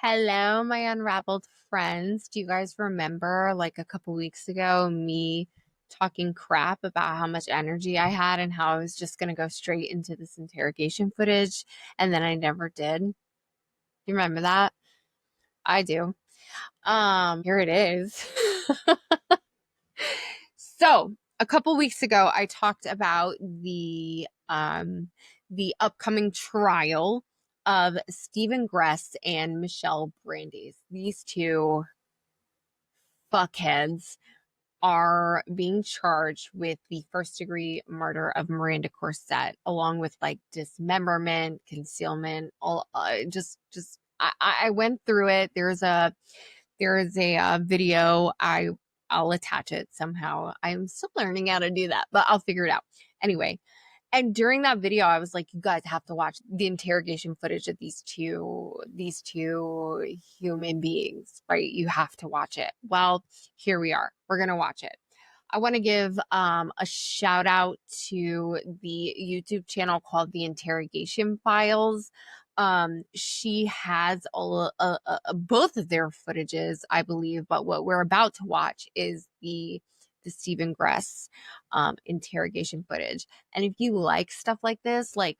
Hello, my unraveled friends. Do you guys remember like a couple weeks ago me talking crap about how much energy I had and how I was just going to go straight into this interrogation footage and then I never did? You remember that? I do. Here it is. So, a couple weeks ago I talked about the upcoming trial of Stephen Gress and Michelle Brandeis. These two fuckheads are being charged with the first degree murder of Miranda Corset, along with like dismemberment, concealment, all I went through it. There's a video. I'll attach it somehow. I'm still learning how to do that, but I'll figure it out. Anyway, and during that video, I was like, you guys have to watch the interrogation footage of these two human beings, right? You have to watch it. Well, here we are. We're going to watch it. I want to give a shout out to the YouTube channel called The Interrogation Files. She has both of their footages, I believe, but what we're about to watch is the Stephen Gress interrogation footage. And if you like stuff like this, like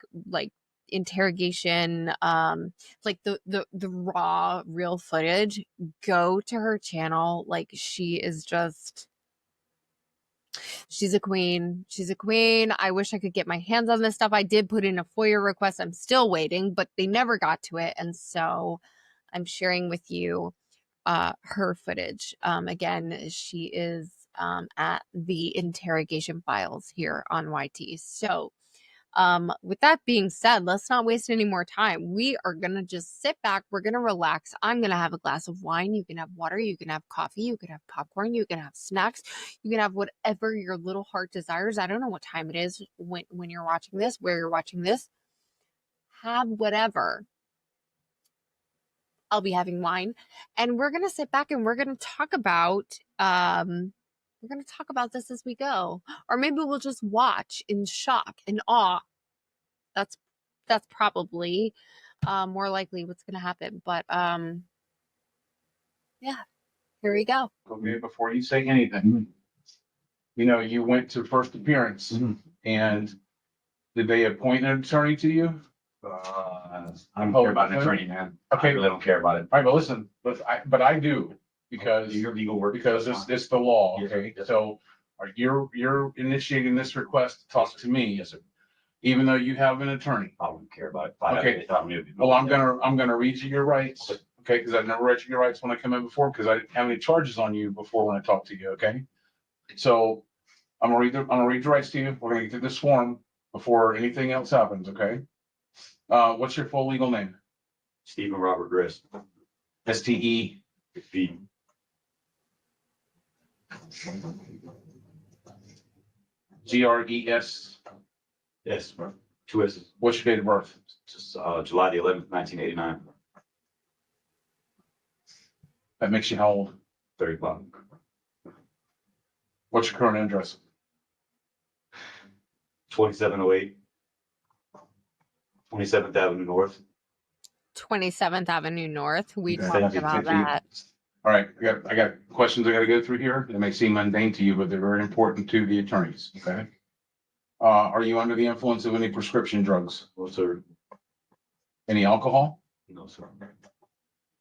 interrogation, like the raw real footage, go to her channel. Like she is just, she's a queen. She's a queen. I wish I could get my hands on this stuff. I did put in a FOIA request. I'm still waiting, but they never got to it. And so I'm sharing with you her footage. Again, she is at the Interrogation Files here on YT. So with that being said, let's not waste any more time. We are going to just sit back. We're going to relax. I'm going to have a glass of wine. You can have water. You can have coffee. You can have popcorn. You can have snacks. You can have whatever your little heart desires. I don't know what time it is when you're watching this, where you're watching this. Have whatever. I'll be having wine. And we're going to sit back and we're going to talk about this as we go. Or maybe we'll just watch in shock and awe. That's probably more likely what's going to happen. But yeah, here we go. Okay, before you say anything, you know, you went to first appearance, and did they appoint an attorney to you? I don't care about an attorney, man. Okay. I really don't care about it. All right, but listen, but I do, because Your legal work. because it's the law, Yes, okay? yes. So you're initiating this request to talk to me, Yes, sir. even though you have an attorney. I don't care about it. Okay. Well, I'm gonna read you your rights, okay? Because I've never read you your rights when I come in before, because I didn't have any charges on you before when I talked to you, okay? So I'm gonna read the rights to you. We're gonna get through this form before anything else happens, okay? What's your full legal name? Stephen Robert Gress. STE. B. GRES. Yes, 2 S's. What's your date of birth? Just July the 11th, 1989. That makes you how old? 35. What's your current address? 2708. 27th Avenue North. 27th Avenue North. We Okay. talked about that. All right, I got questions I gotta go through here. They may seem mundane to you, but they're very important to the attorneys, okay? Are you under the influence of any prescription drugs? No, sir. Any alcohol? No, sir.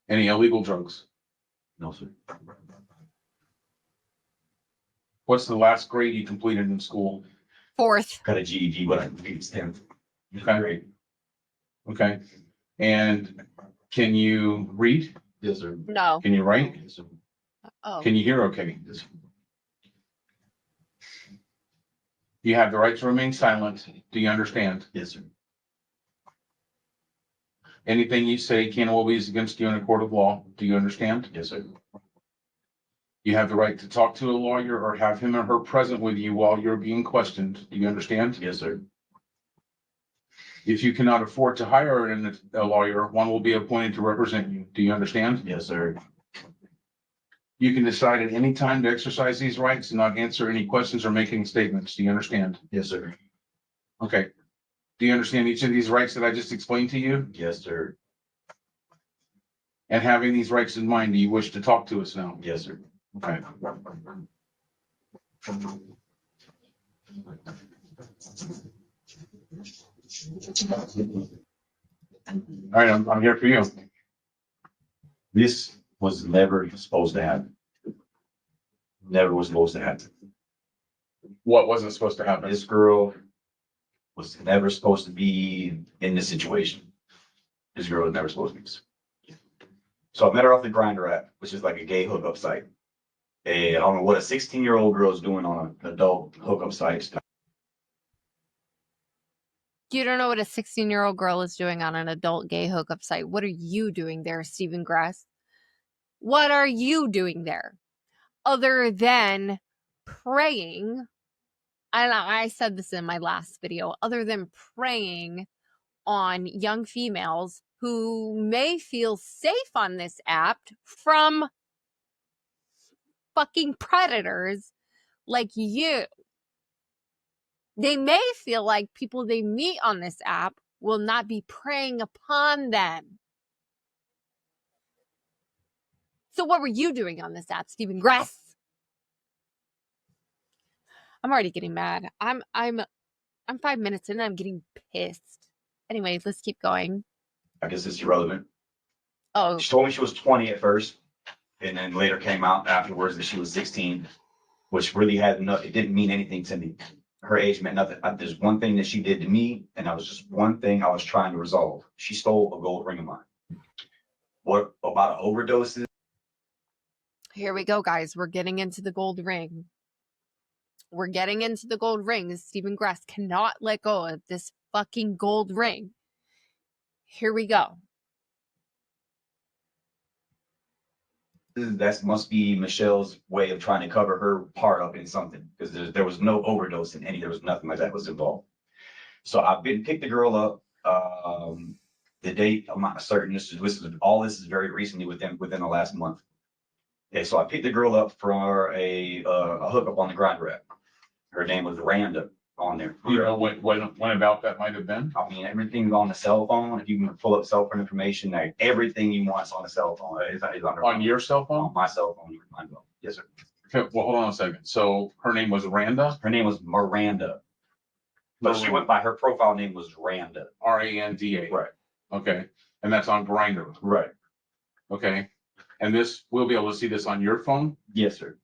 Any illegal drugs? No, sir. What's the last grade you completed in school? 4th. Got a GED, but I think it's 10th. Okay. Great. Okay, and can you read? Yes, sir. No. Can you write? Yes, sir. Oh. Can you hear okay? Yes, sir. You have the right to remain silent. Do you understand? Yes, sir. Anything you say can or will be used against you in a court of law. Do you understand? Yes, sir. You have the right to talk to a lawyer or have him or her present with you while you're being questioned. Do you understand? Yes, sir. If you cannot afford to hire a lawyer, one will be appointed to represent you. Do you understand? Yes, sir. You can decide at any time to exercise these rights and not answer any questions or make any statements. Do you understand? Yes, sir. Okay. Do you understand each of these rights that I just explained to you? Yes, sir. And having these rights in mind, do you wish to talk to us now? Yes, sir. Okay. All right, I'm here for you. This was never supposed to happen. Never was supposed to happen. What wasn't supposed to happen? This girl was never supposed to be in this situation. This girl was never supposed to be. So I met her off the Grinder app, which is like a gay hookup site. And I don't know what a 16-year-old girl is doing on an adult hookup site. You don't know what a 16-year-old girl is doing on an adult gay hookup site. What are you doing there, Stephen Gress? What are you doing there? Other than preying, and I said this in my last video, other than preying on young females who may feel safe on this app from fucking predators like you. They may feel like people they meet on this app will not be preying upon them. So what were you doing on this app, Stephen Gress? I'm already getting mad. I'm 5 minutes in and I'm getting pissed. Anyway, let's keep going. I guess it's irrelevant. Oh, She told me she was 20 at first, and then later came out afterwards that she was 16, which really had no, it didn't mean anything to me. Her age meant nothing. There's one thing that she did to me, and that was just one thing I was trying to resolve. She stole a gold ring of mine. What about overdoses? here we go, guys. We're getting into the gold ring. We're getting into the gold ring. Stephen Gress cannot let go of this fucking gold ring. Here we go. That must be Michelle's way of trying to cover her part up in something, because there was no overdose in any, there was nothing like that was involved. So I've been picked the girl up. The date, I'm not certain. All this is very recently within the last month. Okay, so I picked the girl up for a hookup on the Grindr app. Her name was Randa on there. You know when about that might have been? I mean, everything's on the cell phone. If you can pull up cell phone information, like everything you want is on the cell phone. It's On your cell phone? on my cell phone. You can find it. Yes, sir. Okay, well, hold on a second. So her name was Randa? Her name was Miranda, but she went by, her profile name was Randa. Randa. Right. Okay, and that's on Grindr. Right. Okay, and we'll be able to see this on your phone? Yes, sir.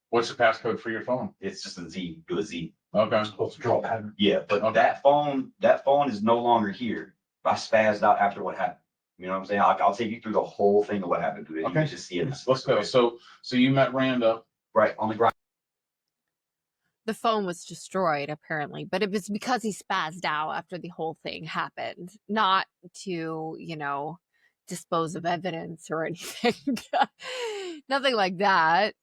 What's the passcode for your phone? It's just a Z. Do a Z. Okay. Supposed to draw a pattern. Yeah, but Okay. that phone is no longer here. I spazzed out after what happened. You know what I'm saying? I'll take you through the whole thing of what happened to it. You Okay. can just see it. Let's go. So you met Randa. Right on the ground. The phone was destroyed, apparently, but it was because he spazzed out after the whole thing happened, not to, dispose of evidence or anything. Nothing like that.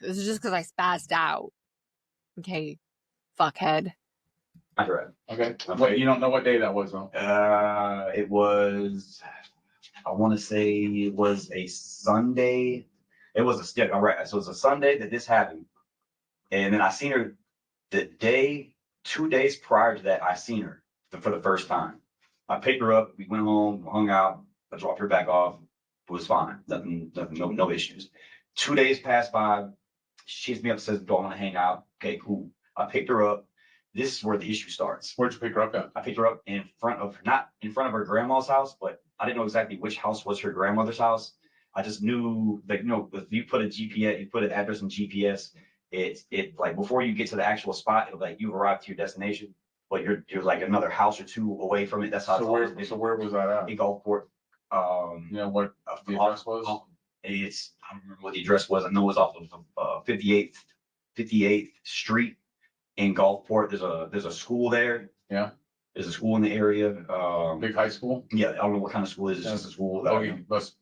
It was just because I spazzed out. Okay, fuckhead. Right. Okay. But you don't know what day that was, though? It was, I want to say it was a Sunday. It was all right. So it was a Sunday that this happened. And then I seen her the 2 days prior to that, I seen her for the first time. I picked her up, we went home, hung out, I dropped her back off. It was fine. Nothing, no issues. 2 days passed by. She hits me up, says, "Do I want to hang out?" Okay, cool. I picked her up. This is where the issue starts. Where'd you pick her up at? I picked her up not in front of her grandma's house, but I didn't know exactly which house was her grandmother's house. I just knew that, if you put a GPS, you put an address in GPS, it like before you get to the actual spot, it'll like you've arrived to your destination, but you're like another house or two away from it. That's how. So where was that at? In Gulfport. You know what the address was? I don't remember what the address was. I know it was off of 58th Street in Gulfport. There's a school there. Yeah. There's a school in the area. Big high school? Yeah, I don't know what kind of school it is. It's just a school. that I know.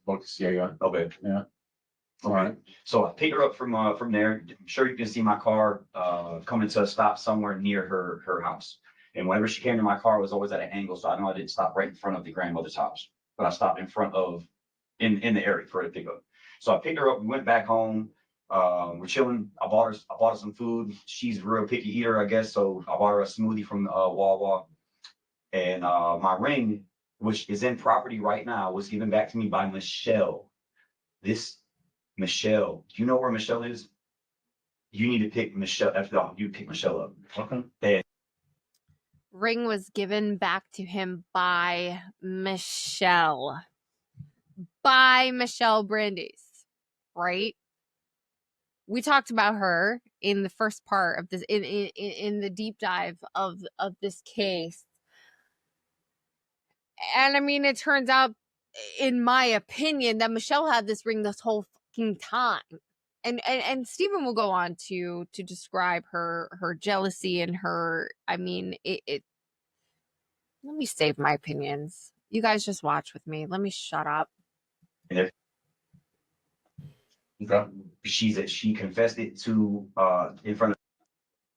Bocas, yeah. Okay. Yeah. All Okay. right. So I picked her up from there. I'm sure you can see my car coming to a stop somewhere near her house. And whenever she came to my car, it was always at an angle. So I know I didn't stop right in front of the grandmother's house, but I stopped in front of in the area for her to pick up. So I picked her up. We went back home. We're chilling. I bought her some food. She's a real picky eater, I guess. So I bought her a smoothie from Wawa. And my ring, which is in property right now, was given back to me by Michelle. This Michelle, do you know where Michelle is? You need to pick Michelle. After all, you pick Michelle up. Okay. Ring was given back to him by Michelle. By Michelle Brandes, right? We talked about her in the first part of this, in the deep dive of this case. And I mean, it turns out, in my opinion, that Michelle had this ring this whole fucking time. And Stephen will go on to describe her jealousy and her, I mean, it let me save my opinions. You guys just watch with me. Let me shut up. And Okay. she confessed it to in front of,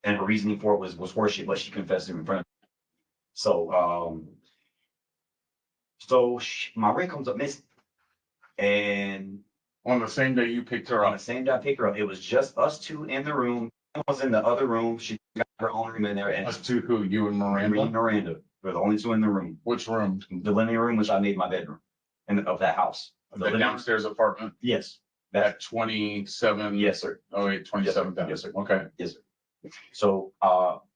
and her reasoning for it was worship, but she confessed it in front of. So my ring comes up missing, and On the same day you picked her on the up. same day I picked her up, it was just us two in the room. I was in the other room. She got her own room in there, and Us two who? You and me and Miranda? Miranda were the only two in the room. Which room? The living room, which I made my bedroom, and of that house. The downstairs apartment Yes. at 27. Yes, sir. Oh, wait, 27 down. Yes, sir. Okay. Yes, sir. So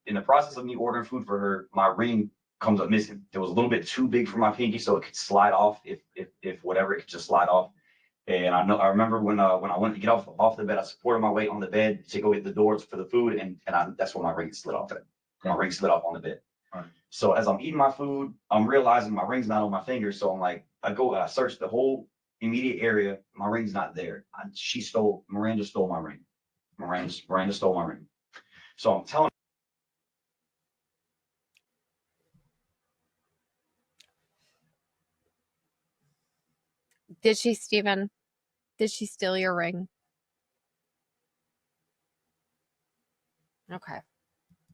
in the process of me ordering food for her, my ring comes up missing. It was a little bit too big for my pinky, so it could slide off if whatever, it could just slide off. And I remember when I went to get off the bed, I supported my weight on the bed to go get the doors for the food, and that's when my ring slid off. My ring slid off on the bed. Right. So as I'm eating my food, I'm realizing my ring's not on my finger. So I'm like, I search the whole immediate area. My ring's not there. Miranda stole my ring. Miranda stole my ring. So I'm telling. Did she, Stephen? Did she steal your ring? Okay.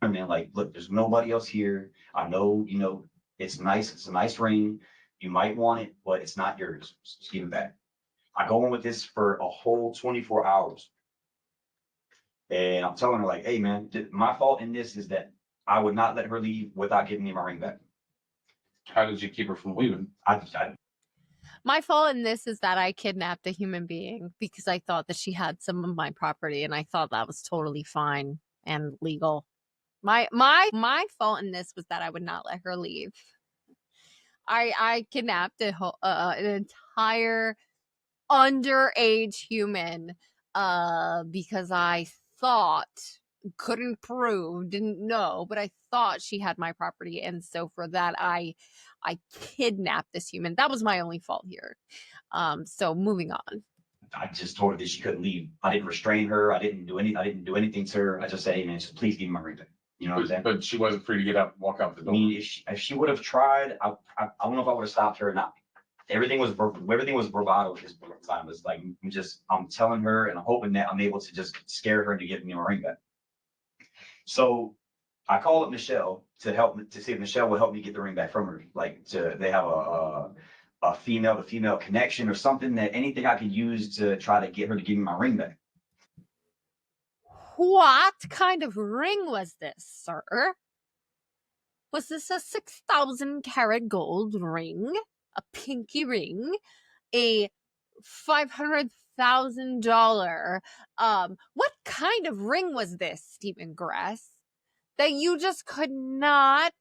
Man, like, look, there's nobody else here. I know, it's nice. It's a nice ring. You might want it, but it's not yours. Just give it back. I go in with this for a whole 24 hours. And I'm telling her, like, hey, man, my fault in this is that I would not let her leave without giving me my ring back. How did you keep her from leaving? My fault in this is that I kidnapped a human being because I thought that she had some of my property, and I thought that was totally fine and legal. My fault in this was that I would not let her leave. I kidnapped an entire underage human because I thought, couldn't prove, didn't know, but I thought she had my property, and so for that I kidnapped this human. That was my only fault here. So moving on. I just told her that she couldn't leave. I didn't restrain her. I didn't do anything to her. I just said, hey, man, just please give me my ring back. You know what I'm saying? But she wasn't free to get up and walk out the I door. mean, if she would have tried, I don't know if I would have stopped her or not. Everything was bravado at this point in time. It's like, I'm telling her and I'm hoping that I'm able to just scare her into giving me my ring back. So I called up Michelle to see if Michelle would help me get the ring back from her. Like, they have a female to female connection or something, that anything I could use to try to get her to give me my ring back. What kind of ring was this, sir? Was this a 6,000 karat gold ring? A pinky ring? A $500,000? What kind of ring was this, Stephen Gress? That you just could not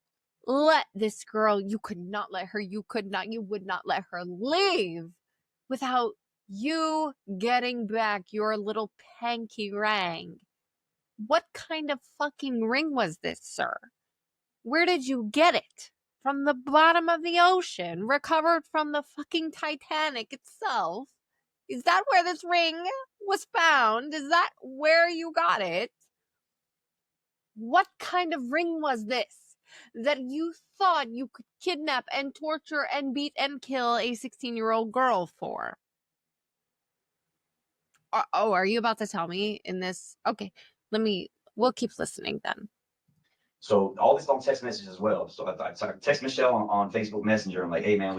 let this girl, you would not let her her leave without you getting back your little pinky ring. What kind of fucking ring was this, sir? Where did you get it? From the bottom of the ocean, recovered from the fucking Titanic itself? Is that where this ring was found? Is that where you got it? What kind of ring was this? that you thought you could kidnap and torture and beat and kill a 16-year-old girl for. Are you about to tell me in this? Okay, we'll keep listening then. So all this on text message as well. So I text Michelle on Facebook Messenger. I'm like, hey man,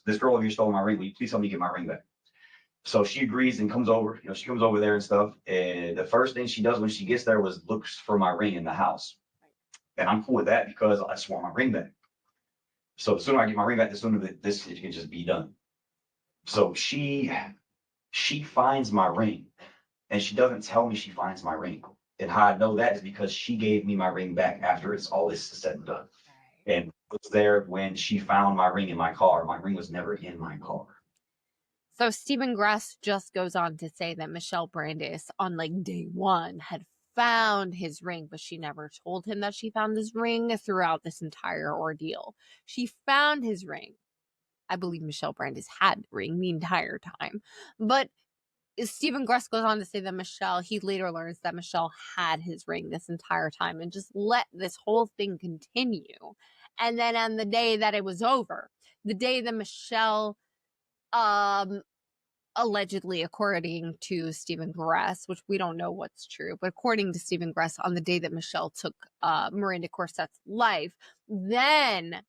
this girl over here stole my ring. Will you please help me get my ring back? So she agrees and comes over. She comes over there and stuff. And the first thing she does when she gets there was looks for my ring in the house. And I'm cool with that because I just want my ring back. So the sooner I get my ring back, the sooner this can just be done. So she finds my ring, and she doesn't tell me she finds my ring. And how I know that is because she gave me my ring back after all this is said and done. And I was there when she found my ring in my car. My ring was never in my car. So Stephen Gress just goes on to say that Michelle Brandis on like day one had found his ring, but she never told him that she found his ring throughout this entire ordeal. She found his ring. I believe Michelle Brandis had the ring the entire time. But Stephen Gress goes on to say that he later learns that Michelle had his ring this entire time and just let this whole thing continue. And then on the day that it was over, the day that Michelle allegedly, according to Stephen Gress, which we don't know what's true, but according to Stephen Gress, on the day that Michelle took Miranda Corset's life, then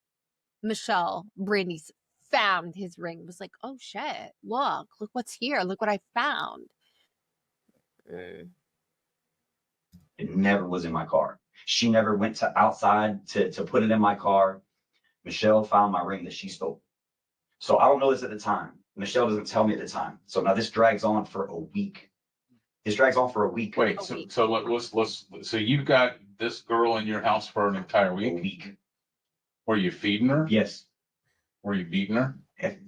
Michelle Brandy's found his ring. It was like, oh shit, look what's here. Look what I found. It never was in my car. She never went outside to put it in my car. Michelle found my ring that she stole. So I don't know this at the time. Michelle doesn't tell me at the time. So now this drags on for a week. Wait, so you've got this girl in your house for an entire A week? week. Were you feeding her? Yes. Were you beating her?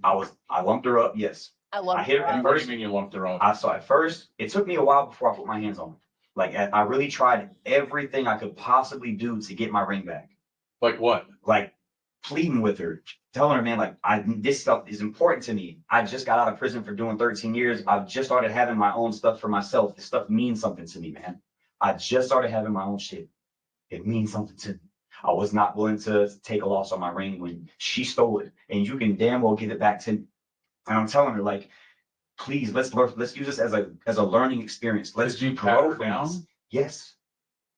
I lumped her up. Yes. I hit her What at do you first. mean you lumped her up? So at first, it took me a while before I put my hands on her. Like I really tried everything I could possibly do to get my ring back. Like what? Like pleading with her, telling her, man, like this stuff is important to me. I just got out of prison for doing 13 years. I've just started having my own stuff for myself. This stuff means something to me, man. I just started having my own shit. It means something to me. I was not willing to take a loss on my ring when she stole it, and you can damn well give it back to me. And I'm telling her, like, please, let's use this as a learning experience. Did you pat her from down? this. Yes.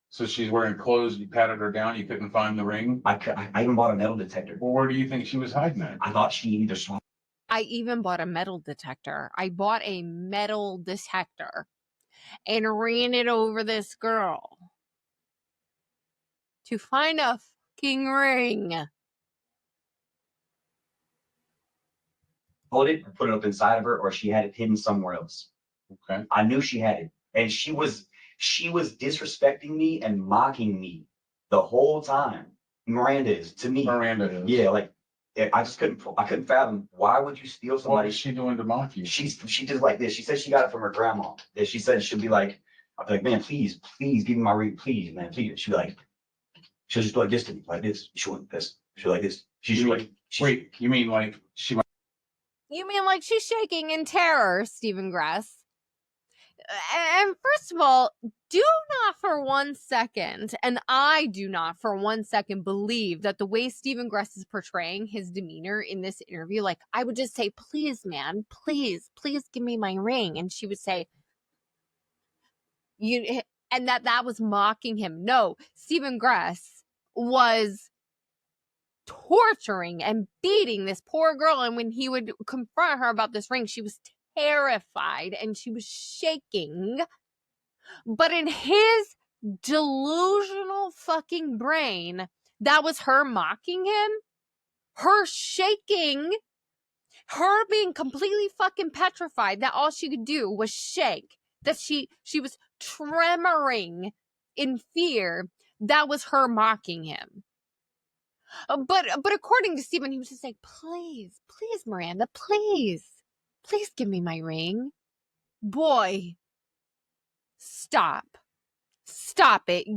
So she's wearing clothes, you patted her down, you couldn't find the ring? I even bought a metal detector. Well, where do you think she was hiding it? I thought she either swung. I even bought a metal detector. I bought a metal detector and ran it over this girl to find a fucking ring. Hold it and put it up inside of her, or she had it hidden somewhere else. Okay. I knew she had it, and she was disrespecting me and mocking me the whole time. Miranda is to me. Miranda is. Yeah, like I couldn't fathom, why would you steal What somebody? was she doing to mock you? She did like this. She said she got it from her grandma. And she said she'll be like, I'll be like, man, please give me my ring, please, man, please. She'll just do like this to me, like this. She'll like this. She'll like this. Wait, you mean like she might? You mean like she's shaking in terror, Stephen Gress? And first of all, do not for 1 second, and I do not for 1 second believe that the way Stephen Gress is portraying his demeanor in this interview, like I would just say, please, man, please give me my ring. And she would say, and that was mocking him. No, Stephen Gress was torturing and beating this poor girl. And when he would confront her about this ring, she was terrified and she was shaking. But in his delusional fucking brain, that was her mocking him, her shaking, her being completely fucking petrified that all she could do was shake, that she was tremoring in fear. That was her mocking him. But according to Stephen, he was just like, please, Miranda, please give me my ring. Boy, stop it.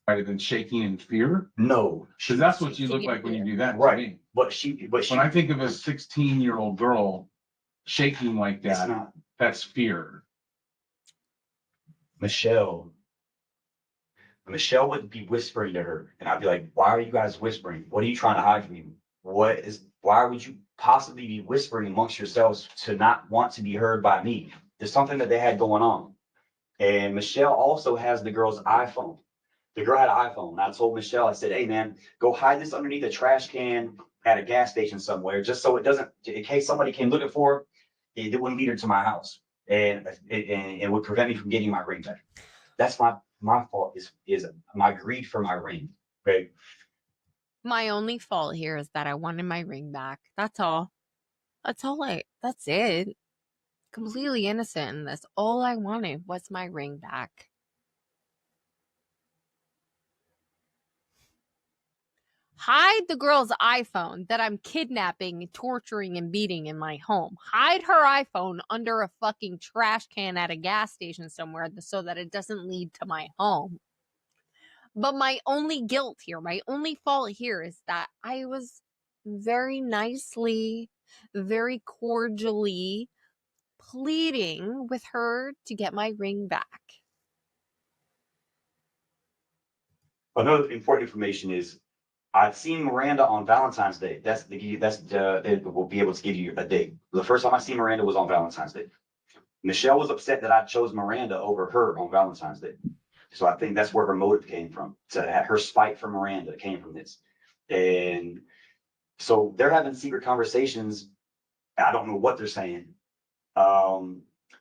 Rather than shaking in fear? No. Because that's what you look like when you do that. Right. But when I think of a 16-year-old girl shaking like that, that's fear. Michelle Michelle would be whispering to her, and I'd be like, "Why are you guys whispering? What are you trying to hide from me? Why would you possibly be whispering amongst yourselves to not want to be heard by me?" There's something that they had going on. And Michelle also has the girl's iPhone. The girl had an iPhone. And I told Michelle, I said, "Hey man, go hide this underneath a trash can at a gas station somewhere, just so it doesn't, in case somebody came looking for it, it wouldn't lead her to my house. And it would prevent me from getting my ring back." That's my fault is my greed for my ring. Okay. My only fault here is that I wanted my ring back. That's all. That's it. Completely innocent in this. All I wanted was my ring back. Hide the girl's iPhone that I'm kidnapping, torturing, and beating in my home. Hide her iPhone under a fucking trash can at a gas station somewhere so that it doesn't lead to my home. But my only guilt here, my only fault here is that I was very nicely, very cordially pleading with her to get my ring back. Another important information is I've seen Miranda on Valentine's Day. It will be able to give you a date. The first time I seen Miranda was on Valentine's Day. Michelle was upset that I chose Miranda over her on Valentine's Day. So I think that's where her motive came from. To have her spite for Miranda came from this. And so they're having secret conversations. I don't know what they're saying.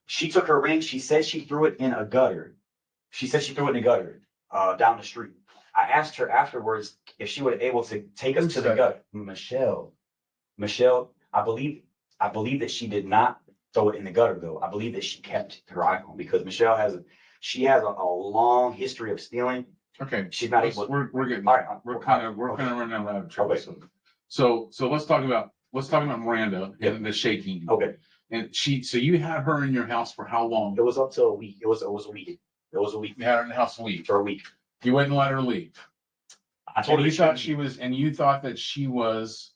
She took her ring. She said she threw it in a gutter. She said she threw it in a gutter down the street. I asked her afterwards if she was able to take us to the gutter. Michelle, I believe that she did not throw it in the gutter though. I believe that she kept her iPhone because Michelle has a long history of stealing. Okay. She's not able. We're getting, All right. we're kind of running down rabbit trail. Okay. So let's talk about Miranda and the shaking. Okay. And so you had her in your house for how long? It was up to a week. It was a week. It was a week. You had her in the house a week. For a week. You wouldn't let her leave. I told her you thought that she was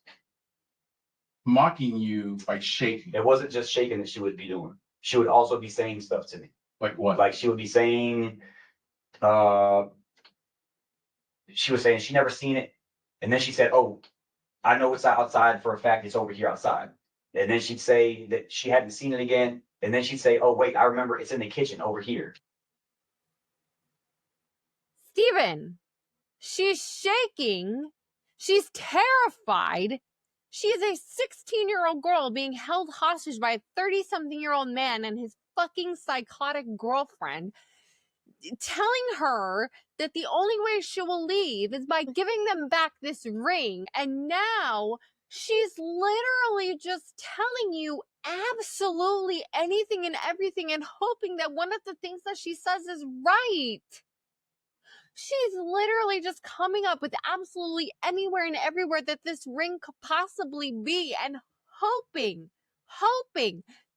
mocking you by shaking. It wasn't just shaking that she would be doing. She would also be saying stuff to me. Like what? Like she would be saying, she was saying she never seen it. And then she said, "Oh, I know it's outside for a fact. It's over here outside." And then she'd say that she hadn't seen it again. And then she'd say, "Oh, wait, I remember it's in the kitchen over here." Steven, she's shaking. She's terrified. She is a 16-year-old girl being held hostage by a 30-something-year-old man and his fucking psychotic girlfriend, telling her that the only way she will leave is by giving them back this ring. And now she's literally just telling you absolutely anything and everything and hoping that one of the things that she says is right. She's literally just coming up with absolutely anywhere and everywhere that this ring could possibly be and hoping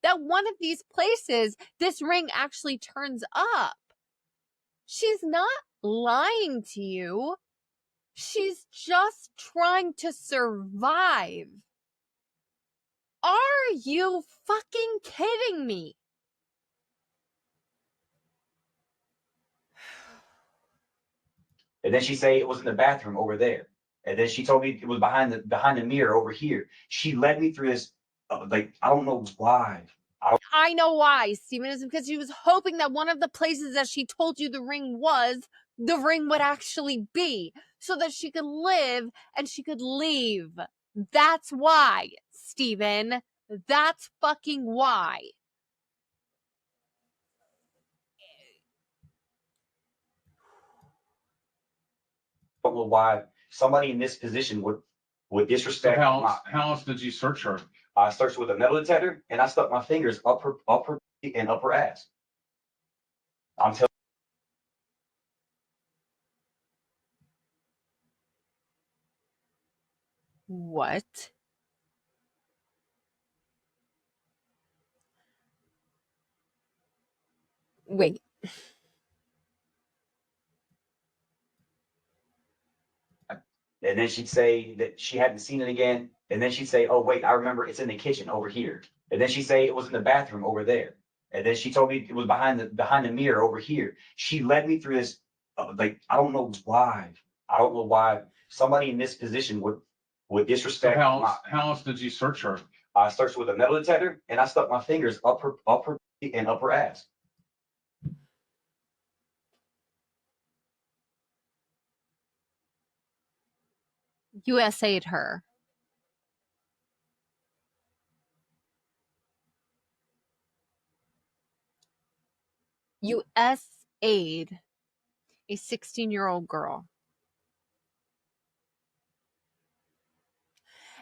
that one of these places this ring actually turns up. She's not lying to you. She's just trying to survive. Are you fucking kidding me? And then she'd say it was in the bathroom over there. And then she told me it was behind the mirror over here. She led me through this, I don't know why. I know why, Steven. It's because she was hoping that one of the places that she told you the ring would actually be, so that she could live and she could leave. That's why, Steven. That's fucking why. I don't know why somebody in this position would disrespect. So how else did you search her? I searched with a metal detector and I stuck my fingers up her and up her ass. I'm telling. What? Wait. And then she'd say that she hadn't seen it again. And then she'd say, "Oh, wait, I remember it's in the kitchen over here." And then she'd say it was in the bathroom over there. And then she told me it was behind the mirror over here. She led me through this, like, I don't know why. I don't know why somebody in this position would So disrespect how else did you search her? I searched with a metal detector and I stuck my fingers up her and up her ass. USA'd her. USA'd a 16-year-old girl.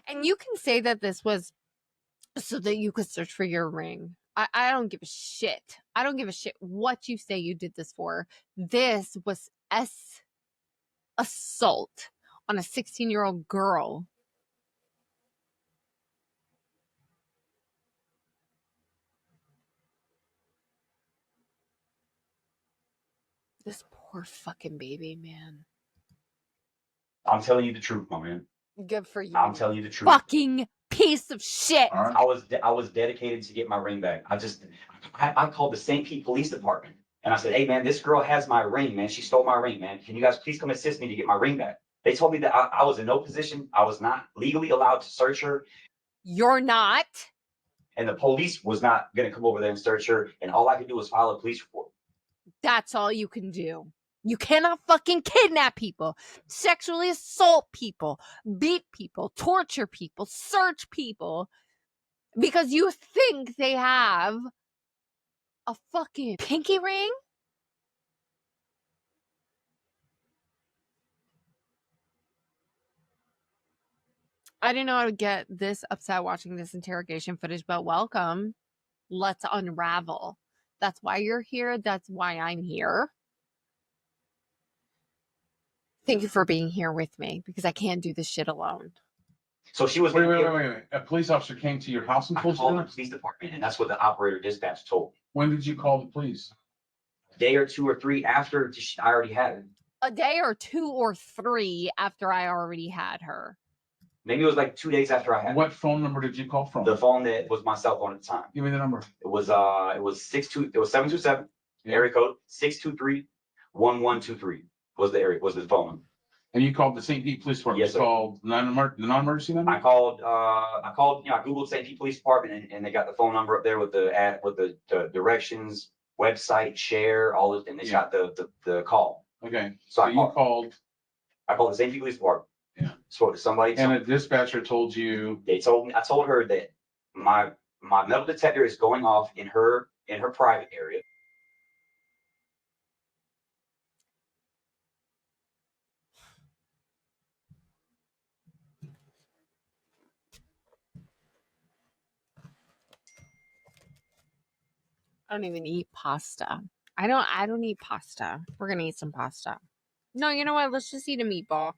And you can say that this was so that you could search for your ring. I don't give a shit. I don't give a shit what you say you did this for. This was assault on a 16-year-old girl. This poor fucking baby, man. I'm telling you the truth, my man. Good for you. I'm telling you the truth. Fucking piece of shit. All right. I was dedicated to get my ring back. I called the St. Pete Police Department and I said, hey man, this girl has my ring, man. She stole my ring, man. Can you guys please come assist me to get my ring back? They told me that I was in no position. I was not legally allowed to search her. You're not. And the police was not going to come over there and search her. And all I could do was file a police report. That's all you can do. You cannot fucking kidnap people, sexually assault people, beat people, torture people, search people because you think they have a fucking pinky ring. I didn't know I would get this upset watching this interrogation footage, but welcome. Let's unravel. That's why you're here. That's why I'm here. Thank you for being here with me because I can't do this shit alone. So she was. Wait. A police officer came to your house and I told you called the that? police department, and that's what the operator dispatch told me. When did you call the police? A day or 2 or 3 after I already had it. A day or 2 or 3 after I already had her. Maybe it was like 2 days after I had What phone number did you call from? the phone that was my cell phone at the time. Give me the number. It was 727 area code 623-1123 was the phone number. And you called the St. Pete Police Department? Yes, sir. You called the non-emergency number? I called, I Googled St. Pete Police Department and they got the phone number up there with the directions, website, share, all this, and they got the call. Okay, So so you called. I called the St. Pete Police Department. Yeah. Spoke to somebody. And a dispatcher told you. I told her that my metal detector is going off in her private area. I don't even eat pasta. I don't eat pasta. We're gonna eat some pasta. No, you know what? Let's just eat a meatball.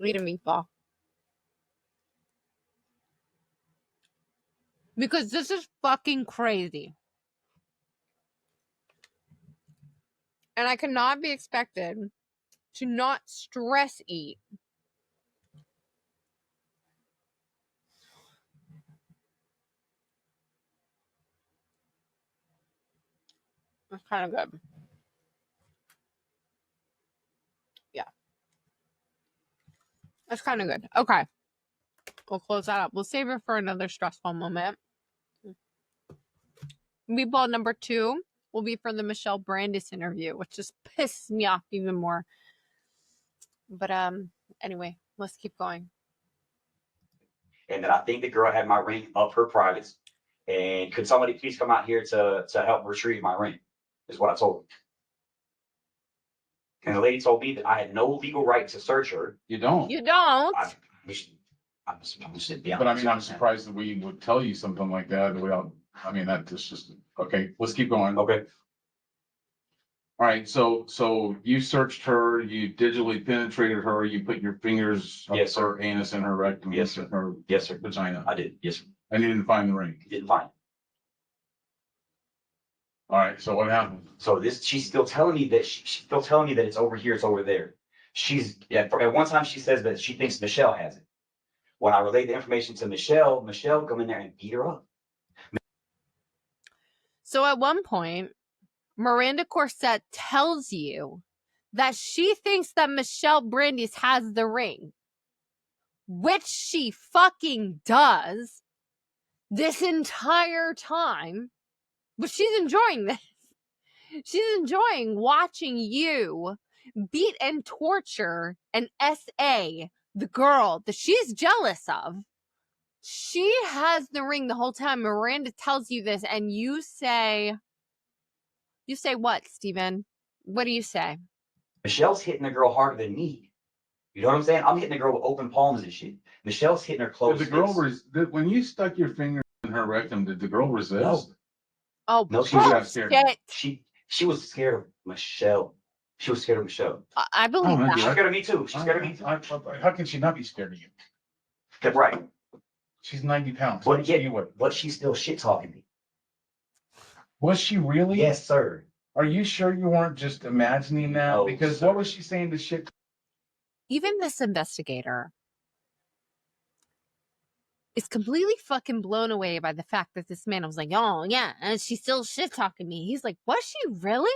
Eat a meatball. Because this is fucking crazy. And I cannot be expected to not stress eat. It's kind of good. Yeah. That's kind of good. Okay. We'll close that up. We'll save it for another stressful moment. Meatball number 2 will be for the Michelle Brandis interview, which just pisses me off even more. But anyway, let's keep going. And that I think the girl had my ring up her privates. And could somebody please come out here to help retrieve my ring? Is what I told her. And the lady told me that I had no legal right to search her. You don't. You don't. I'm But I mean, I'm surprised that we would tell you something like that. That's just, okay, let's keep going. Okay. All right, so you searched her, you digitally penetrated her, you put your fingers up Yes, her anus and her rectum. Yes, sir. And her Yes, sir. vagina. I did. Yes, sir. And you didn't find the ring. Didn't find it. All right, so what happened? So she's still telling me that it's over here, it's over there. At one time she says that she thinks Michelle has it. When I relayed the information to Michelle come in there and beat her up. So at one point, Miranda Corsett tells you that she thinks that Michelle Brandes has the ring, which she fucking does this entire time, but she's enjoying this. She's enjoying watching you beat and torture an SA, the girl that she's jealous of. She has the ring the whole time. Miranda tells you this, and you say what, Steven? What do you say? Michelle's hitting the girl harder than me. You know what I'm saying? I'm hitting the girl with open palms and shit. Michelle's hitting her close. Did the girl when you stuck your finger in her rectum, did the girl resist? No. Oh, No, she was scared. She was scared of Michelle. She was scared of Michelle. I believe that. She's scared of me too. She's scared of me too. How can she not be scared of you? Right. She's 90 pounds. But she's still shit talking me. Was she really? Yes, sir. Are you sure you weren't just imagining that? No, because sir. What was she saying to shit? Even this investigator is completely fucking blown away by the fact that this man was like, oh, yeah, and she's still shit talking me. He's like, was she really?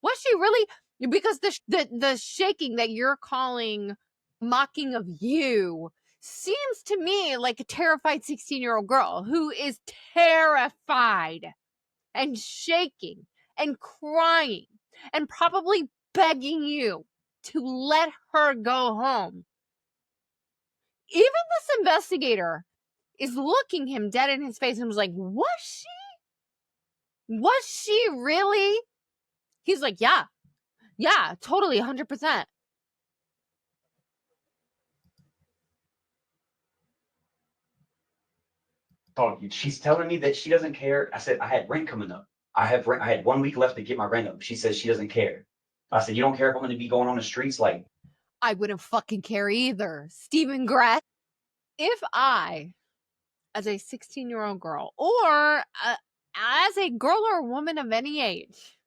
Was she really? Because the shaking that you're calling mocking of you seems to me like a terrified 16-year-old girl who is terrified and shaking and crying and probably begging you to let her go home. Even this investigator is looking him dead in his face and was like, was she? Was she really? He's like, yeah, totally, 100%. She's telling me that she doesn't care. I said, I had rent coming up. I had 1 week left to get my rent up. She says she doesn't care. I said, you don't care if I'm going to be going on the streets? Like, I wouldn't fucking care either. Stephen Gress. If I, as a 16-year-old girl, or as a girl or a woman of any age,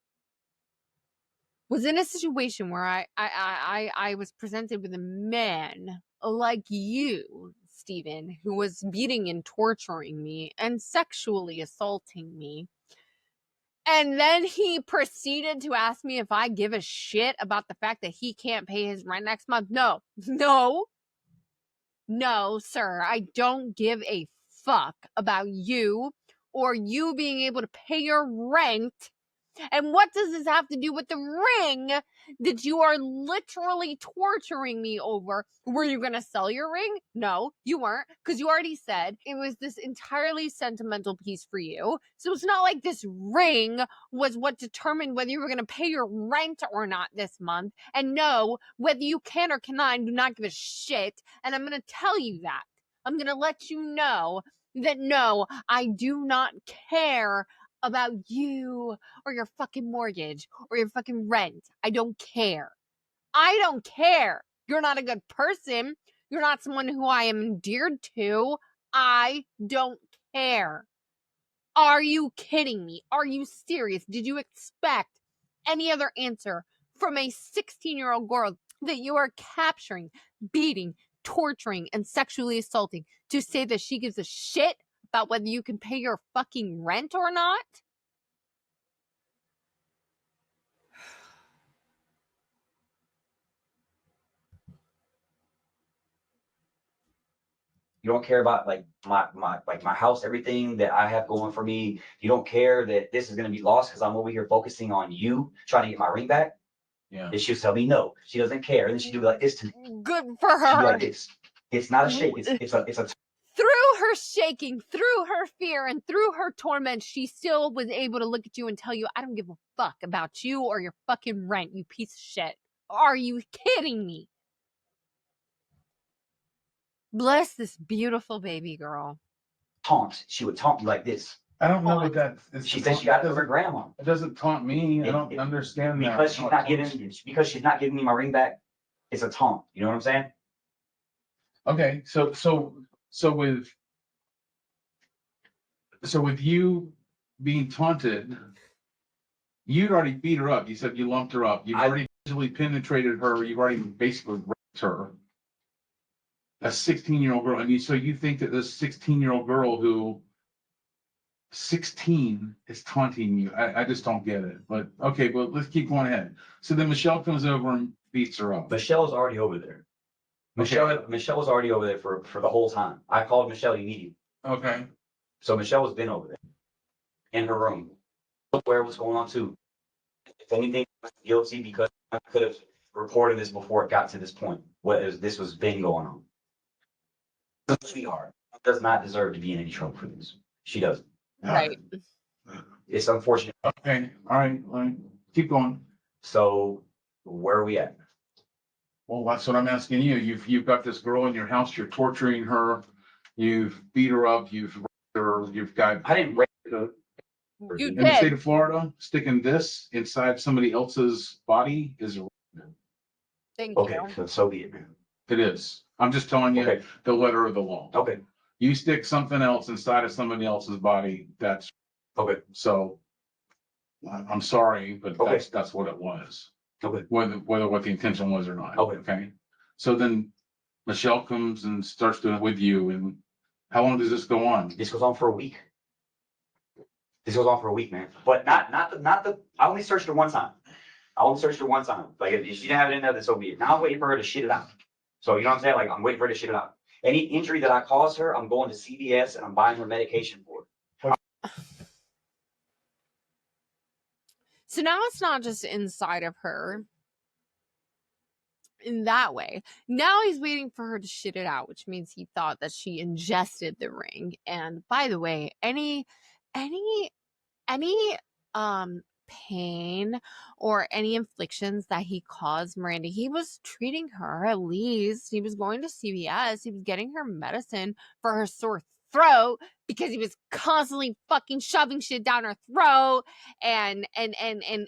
was in a situation where I was presented with a man like you, Stephen, who was beating and torturing me and sexually assaulting me, and then he proceeded to ask me if I give a shit about the fact that he can't pay his rent next month. No, sir, I don't give a fuck about you or you being able to pay your rent. And what does this have to do with the ring that you are literally torturing me over? Were you going to sell your ring? No, you weren't, because you already said it was this entirely sentimental piece for you. So it's not like this ring was what determined whether you were going to pay your rent or not this month. And no, whether you can or cannot, I do not give a shit. And I'm going to tell you that. I'm going to let you know that no, I do not care about you or your fucking mortgage or your fucking rent. I don't care. I don't care. You're not a good person. You're not someone who I am endeared to. I don't care. Are you kidding me? Are you serious? Did you expect any other answer from a 16-year-old girl that you are capturing, beating, torturing, and sexually assaulting to say that she gives a shit about whether you can pay your fucking rent or not? you don't care about like my house, everything that I have going for me. You don't care that this is going to be lost because I'm over here focusing on you trying to get my ring back. Yeah. And she'll tell me no, she doesn't care. And then she'll do like this to me. Good for her. She'll do like this. It's not a shake. It's a through her shaking, through her fear, and through her torment, she still was able to look at you and tell you, I don't give a fuck about you or your fucking rent, you piece of shit. Are you kidding me? Bless this beautiful baby girl. taunt. She would taunt me like this. I don't know what that is. She said she got it from her grandma. It doesn't taunt me. I don't understand that. Because she's not giving me my ring back. It's a taunt. You know what I'm saying? Okay, so with you being taunted, you'd already beat her up. You said you lumped her up. You've already visually penetrated her. You've already basically raped her. A 16-year-old girl, and so you think that this 16-year-old girl who 16 is taunting you. I just don't get it. But okay, but let's keep going ahead. So then Michelle comes over and beats her up. Michelle's already over there. Michelle was already over there for the whole time. I called Michelle immediately. Okay. So Michelle has been over there in her room. Where was going on too. If anything, I was guilty because I could have reported this before it got to this point. This was been going on. The sweetheart does not deserve to be in any trouble for this. She doesn't. Right. It's unfortunate. Okay. All right. Keep going. So where are we at? Well, that's what I'm asking you. You've got this girl in your house. You're torturing her. You've beat her up. You've raped her. You've got. I didn't rape You In the state did. of Florida, sticking this inside somebody else's body is Thank Okay, you. so be it, man. it is. I'm just telling you Okay, the letter of the law. okay, You stick something else inside of somebody else's body, that's okay, so. I'm sorry, but Okay. that's what it was. okay. Whether what the intention was or not. Okay. Okay. So then Michelle comes and starts doing it with you, and how long does this go on? This goes on for a week. This goes on for a week, man. But not the. I only searched her one time. Like if she didn't have it in there, then so be it. Now I'm waiting for her to shit it out. So you know what I'm saying? Like I'm waiting for her to shit it out. Any injury that I caused her, I'm going to CVS and I'm buying her medication for it. So now it's not just inside of her in that way. Now he's waiting for her to shit it out, which means he thought that she ingested the ring. And by the way, any pain or any inflictions that he caused Miranda, he was treating her. At least he was going to CVS, he was getting her medicine for her sore throat because he was constantly fucking shoving shit down her throat and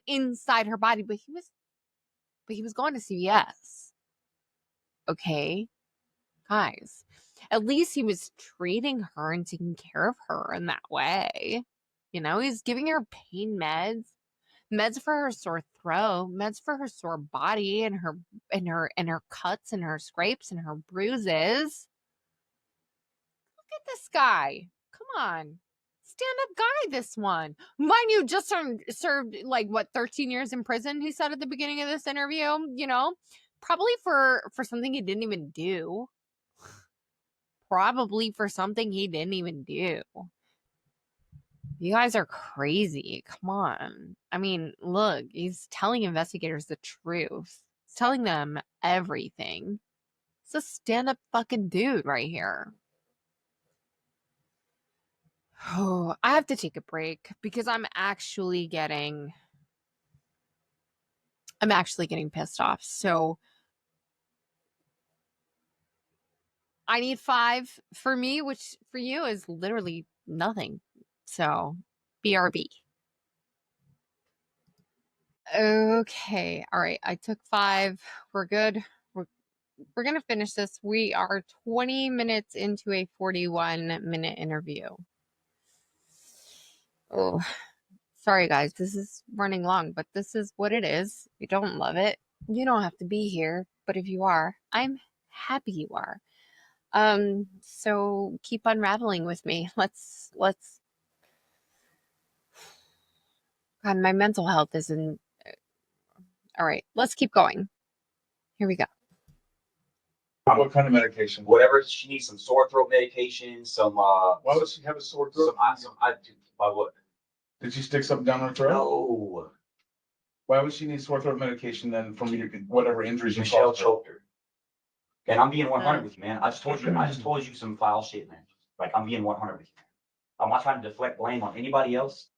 inside her body, but he was going to CVS. Okay, guys, at least he was treating her and taking care of her in that way. You know, he's giving her pain meds for her sore throat, meds for her sore body and her cuts and her scrapes and her bruises. Look at this guy. Come on. Stand up guy, this one. Mind you, just served like what, 13 years in prison, he said at the beginning of this interview, you know? Probably for something he didn't even do. Probably for something he didn't even do. You guys are crazy. Come on. I mean, look, he's telling investigators the truth. He's telling them everything. It's a stand-up fucking dude right here. Oh, I have to take a break because I'm actually getting pissed off. So I need 5 for me, which for you is literally nothing. So BRB. Okay. All right. I took 5. We're good. We're going to finish this. We are 20 minutes into a 41-minute interview. Oh, sorry, guys. This is running long, but this is what it is. If you don't love it, you don't have to be here. But if you are, I'm happy you are. So keep unraveling with me. Let's God, my mental health isn't all right. Let's keep going. Here we go. What kind of medication? Whatever she needs, some sore throat medication, some Why would she have a sore throat? what? Did she stick something down her throat? No. Why would she need sore throat medication then from whatever injuries you Michelle caused her? choked her. And I'm being 100 with you, man. I just told you some foul shit, man. Like I'm being 100 with you. I'm not trying to deflect blame on anybody else.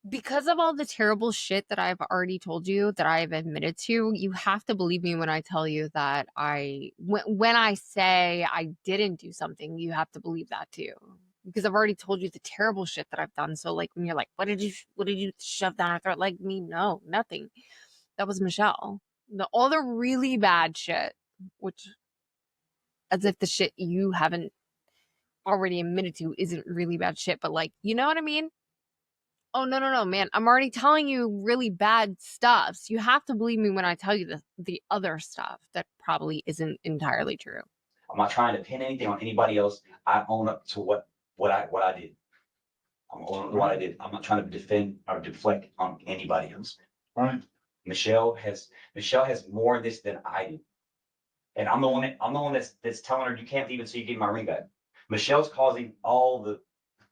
Because of all the terrible shit that I've already told you, that I've admitted to, you have to believe me when I tell you that when I say I didn't do something, you have to believe that too. Because I've already told you the terrible shit that I've done. So like when you're like, what did you shove down our throat? Like me, no, nothing. That was Michelle. All the really bad shit, which as if the shit you haven't already admitted to isn't really bad shit, but like, you know what I mean? Oh, no, man. I'm already telling you really bad stuff. So you have to believe me when I tell you the other stuff that probably isn't entirely true. I'm not trying to pin anything on anybody else. I own up to what I did. I'm owning what I did. I'm not trying to defend or deflect on anybody else. All right. Michelle has more of this than I do. And I'm the one that's telling her you can't leave until you give my ring back. Michelle's causing all the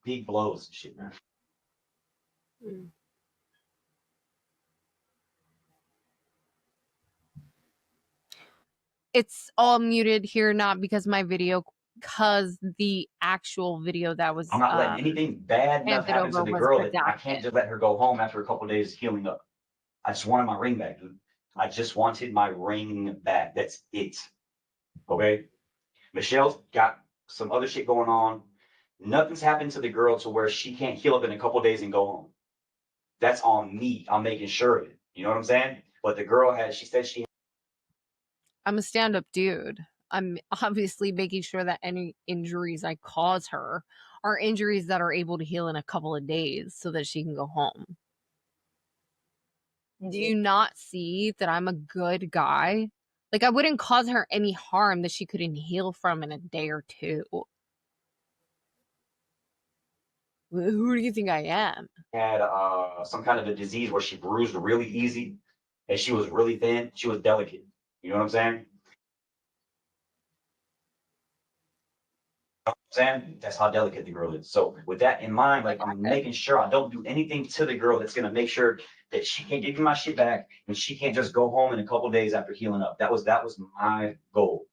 big blows and shit, man. Mm. It's all muted here, not because my video, because the actual video that was I'm not letting anything bad enough handed happen to over the was girl that I can't redacted. just let her go home after a couple of days healing up. I just wanted my ring back, dude. I just wanted my ring back. That's it. Okay. Michelle's got some other shit going on. Nothing's happened to the girl to where she can't heal up in a couple of days and go home. That's on me. I'm making sure of it. You know what I'm saying? But the girl she said she. I'm a stand-up dude. I'm obviously making sure that any injuries I cause her are injuries that are able to heal in a couple of days so that she can go home. Do you not see that I'm a good guy? Like, I wouldn't cause her any harm that she couldn't heal from in a day or two. Who do you think I am? Had some kind of a disease where she bruised really easy and she was really thin. She was delicate. You know what I'm saying? Sam, that's how delicate the girl is. So with that in mind, like I'm making sure I don't do anything to the girl that's gonna make sure that she can't give me my shit back and she can't just go home in a couple days after healing up. That was my goal,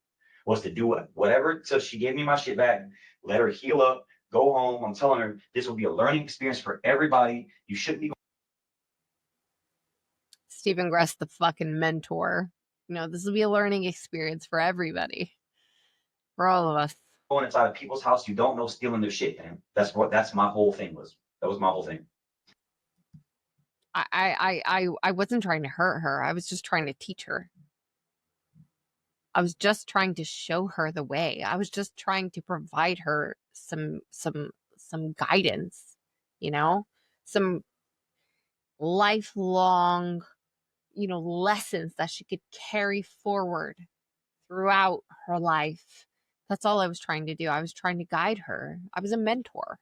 was to do whatever till she gave me my shit back, let her heal up, go home. I'm telling her this will be a learning experience for everybody. You shouldn't be Stephen Gress, the fucking mentor. You know, this will be a learning experience for everybody, for all of us. going inside of people's house you don't know, stealing their shit, man. That's my whole thing was. That was my whole thing. I wasn't trying to hurt her. I was just trying to teach her. I was just trying to show her the way. I was just trying to provide her some guidance, you know, some lifelong, lessons that she could carry forward throughout her life. That's all I was trying to do. I was trying to guide her. I was a mentor.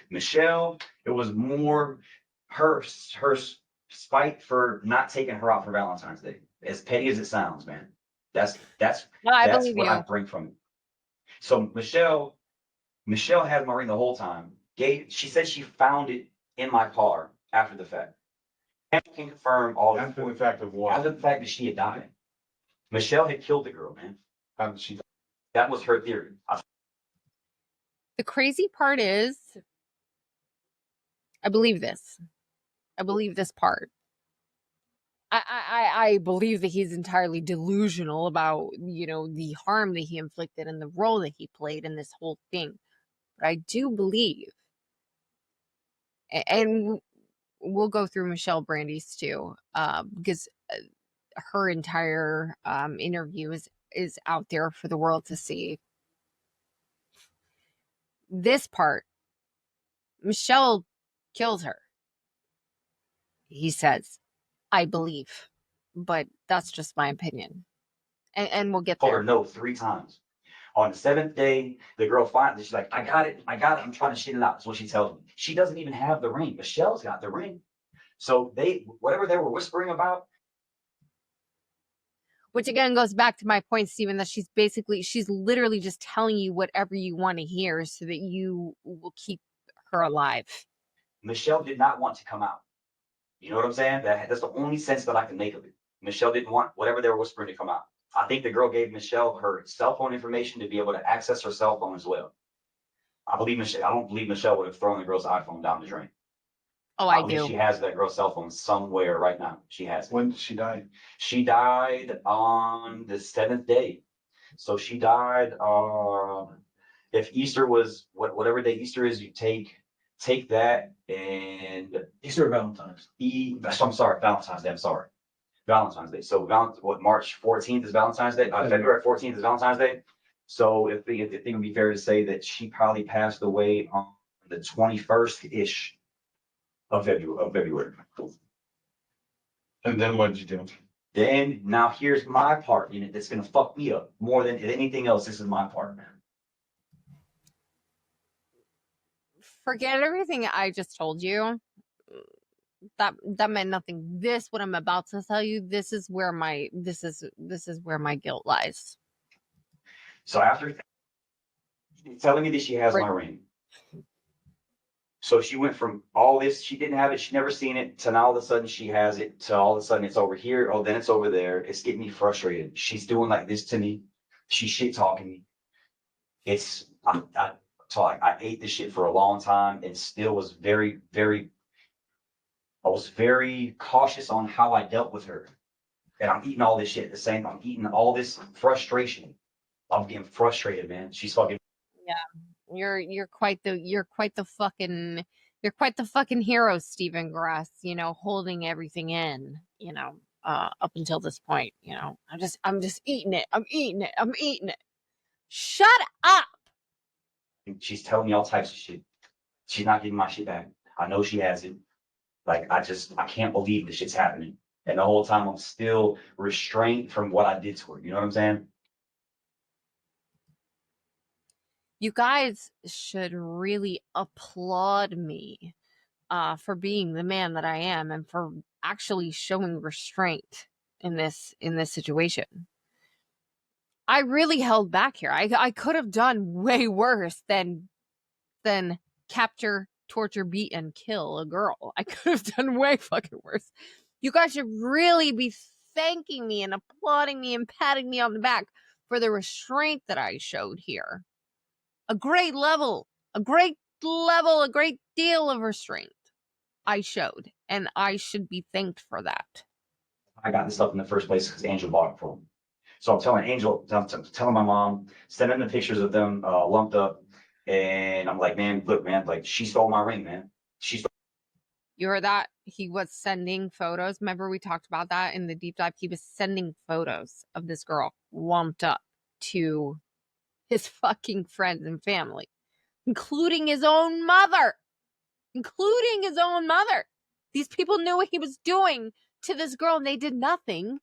Michelle, it was more her spite for not taking her out for Valentine's Day. As petty as it sounds, man. That's No, I that's believe what I you. bring from it. So Michelle had my ring the whole time. She said she found it in my car after the fact. And I can confirm all After the fact of what? after the fact that she had died. Michelle had killed the girl, man. How did she? That was her theory. The crazy part is, I believe this. I believe this part. I believe that he's entirely delusional about, the harm that he inflicted and the role that he played in this whole thing. But I do believe, and we'll go through Michelle Brandy's too, because her entire interview is out there for the world to see. This part, Michelle kills her. He says, I believe, but that's just my opinion. And we'll get Told her there. no 3 times. On the 7th day, the girl finally, she's like, I got it. I'm trying to shit it out. That's what she tells me. She doesn't even have the ring. Michelle's got the ring. So whatever they were whispering about. Which again goes back to my point, Stephen, that she's literally just telling you whatever you want to hear so that you will keep her alive. Michelle did not want to come out. You know what I'm saying? That's the only sense that I can make of it. Michelle didn't want whatever they were whispering to come out. I think the girl gave Michelle her cell phone information to be able to access her cell phone as well. I don't believe Michelle would have thrown the girl's iPhone down the drain. Oh, I I believe do. she has that girl's cell phone somewhere right now. She has it. When did she die? She died on the 7th day. So she died. If Easter was whatever day Easter is, you take that and Easter or Valentine's? I'm sorry, Valentine's Day. I'm sorry, Valentine's Day. So March 14th is Valentine's Day. February 14th is Valentine's Day. So if the thing would be fair to say that she probably passed away on the 21st ish of February. And then what did you do? Then now here's my part in it that's gonna fuck me up more than anything else. This is my part, man. Forget everything I just told you. That meant nothing. This, what I'm about to tell you, this is where my guilt lies. So after telling me that she has my ring. So she went from all this, she didn't have it, she never seen it, to now all of a sudden she has it, to all of a sudden it's over here, oh, then it's over there. It's getting me frustrated. She's doing like this to me. She's shit talking me. I ate this shit for a long time and still was I was very cautious on how I dealt with her. And I'm eating all this shit at the same time. I'm eating all this frustration. I'm getting frustrated, man. She's fucking. Yeah. You're quite the fucking hero, Stephen Gress, holding everything in, up until this point, I'm just eating it. I'm eating it. Shut up. She's telling me all types of shit. She's not getting my shit back. I know she has it. Like, I can't believe this shit's happening. And the whole time I'm still restrained from what I did to her. You know what I'm saying? You guys should really applaud me for being the man that I am and for actually showing restraint in this situation. I really held back here. I could have done way worse than capture, torture, beat, and kill a girl. I could have done way fucking worse. You guys should really be thanking me and applauding me and patting me on the back for the restraint that I showed here. A great deal of restraint I showed, and I should be thanked for that. I got this stuff in the first place because Angel bought it for me. So I'm telling Angel, I'm telling my mom, sending the pictures of them lumped up. And I'm like, man, look, man, like she stole my ring, man. You heard that? He was sending photos. Remember we talked about that in the deep dive? He was sending photos of this girl lumped up to his fucking friends and family, including his own mother. These people knew what he was doing to this girl and they did nothing.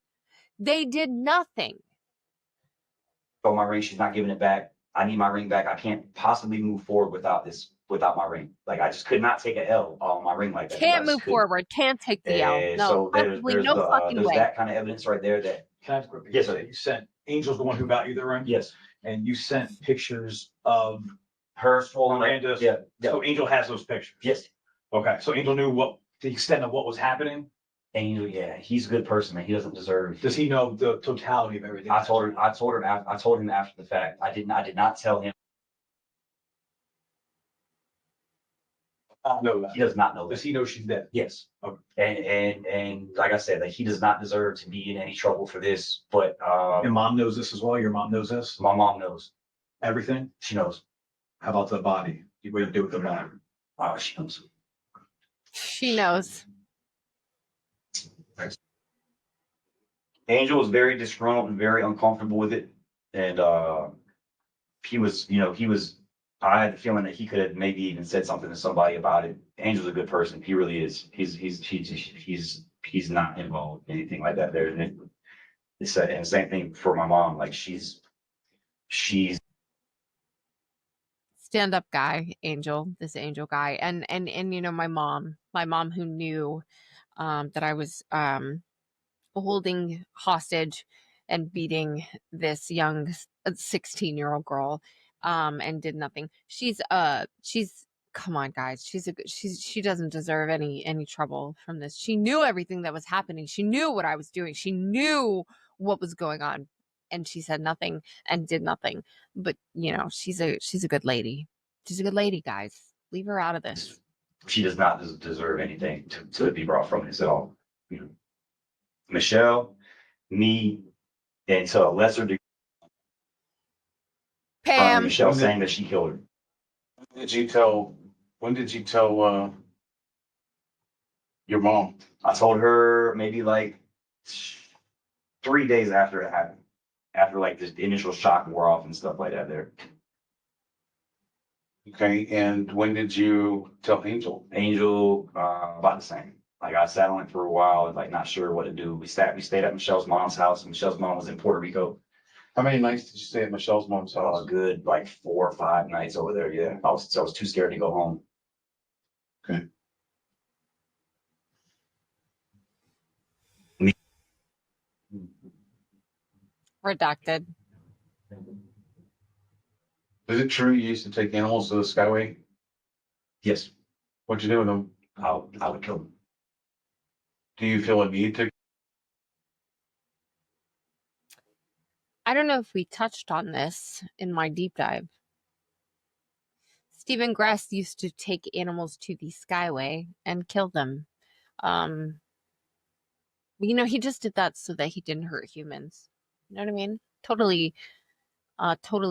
Stole my ring. She's not giving it back. I need my ring back. I can't possibly move forward without my ring. Like, I just could not take a L on my ring like that. Can't move forward. Can't take the L. No, so there's fucking way. that kind of evidence right there that. Can I ask quickly? Yes, sir. You sent Angel's the one who got you the ring? Yes. And you sent pictures of Her swollen. Miranda's. Yeah. So Angel has those pictures? Yes. Okay, so Angel knew the extent of what was happening? Angel, yeah, he's a good person, man. He doesn't deserve. Does he know the totality of everything? I told him after the fact. I did not tell him. I know that. He does not know Does that. he know she's dead? Yes. Okay. And like I said, like, he does not deserve to be in any trouble for this. But Your mom knows this as well? Your mom knows this? my mom knows. Everything? She knows. How about the body? What do you do with the body? She knows. She knows. Angel was very disgruntled and very uncomfortable with it. And I had the feeling that he could have maybe even said something to somebody about it. Angel's a good person. He really is. He's not involved in anything like that there. And the same thing for my mom. Like, she's Stand up guy, Angel, this Angel guy. And my mom who knew that I was holding hostage and beating this young 16-year-old girl and did nothing. She's come on, guys. She doesn't deserve any trouble from this. She knew everything that was happening. She knew what I was doing. She knew what was going on, and she said nothing and did nothing. But she's a good lady. She's a good lady, guys. Leave her out of this. she does not deserve anything to be brought from this at all. Michelle, me, and to a lesser degree, Pam. Michelle saying that she killed her. When did you tell your mom? I told her maybe like 3 days after it happened. After like this initial shock wore off and stuff like that there. Okay, and when did you tell Angel? Angel, about the same. Like, I sat on it for a while, like not sure what to do. We stayed at Michelle's mom's house. Michelle's mom was in Puerto Rico. How many nights did you stay at Michelle's mom's A house? good like 4 or 5 nights over there. Yeah, I was too scared to go home. Okay. Redacted. Is it true you used to take animals to the Skyway? Yes, What'd you do with them? I would kill them. Do you feel a need to? I don't know if we touched on this in my deep dive. Stephen Gress used to take animals to the Skyway and kill them. He just did that so that he didn't hurt humans. You know what I mean? Totally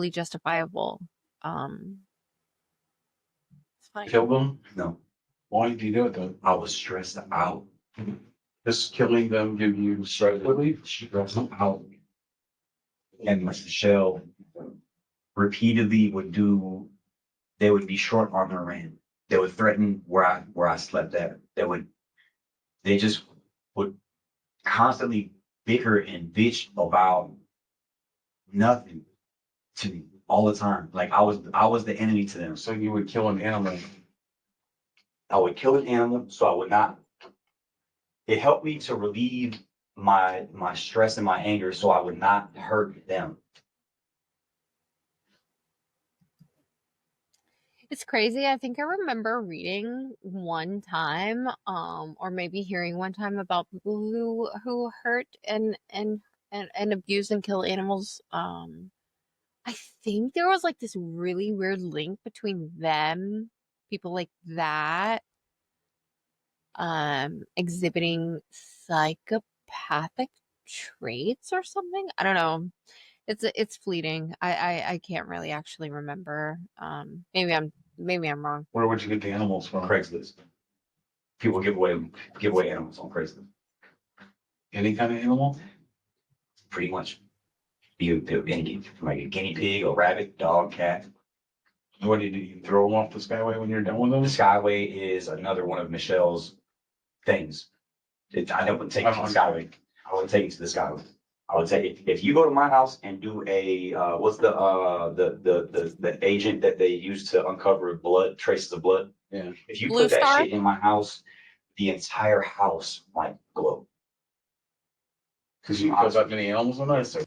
justifiable. It's fine. Kill them? No, Why did you do it though? I was stressed out. Just killing them give you stress relief? Stressed out. And Michelle repeatedly they would be short armed and ran. They would threaten where I slept at. They just would constantly bicker and bitch about nothing to me all the time. Like I was the enemy to them. So you would kill an animal. I would kill an animal so I would not. It helped me to relieve my stress and my anger so I would not hurt them. It's crazy. I think I remember reading one time, or maybe hearing one time about people who hurt and abuse and kill animals. I think there was like this really weird link between them, people like that, exhibiting psychopathic traits or something. I don't know. It's fleeting. I can't really actually remember. Maybe I'm wrong. Where would you get the animals from? Craigslist. People give away animals on Craigslist. Any kind of animal? Pretty much. Any like a guinea pig, a rabbit, dog, cat. What do? You throw them off the Skyway when you're done with them? The Skyway is another one of Michelle's things. I wouldn't take it to the Skyway. I wouldn't take it to the Skyway. I would say if you go to my house and do a what's the agent that they use to uncover blood, traces of blood. Yeah. If you Blue put that Star? shit in my house, the entire house might glow. Because you killed that many animals on there? Yes, sir.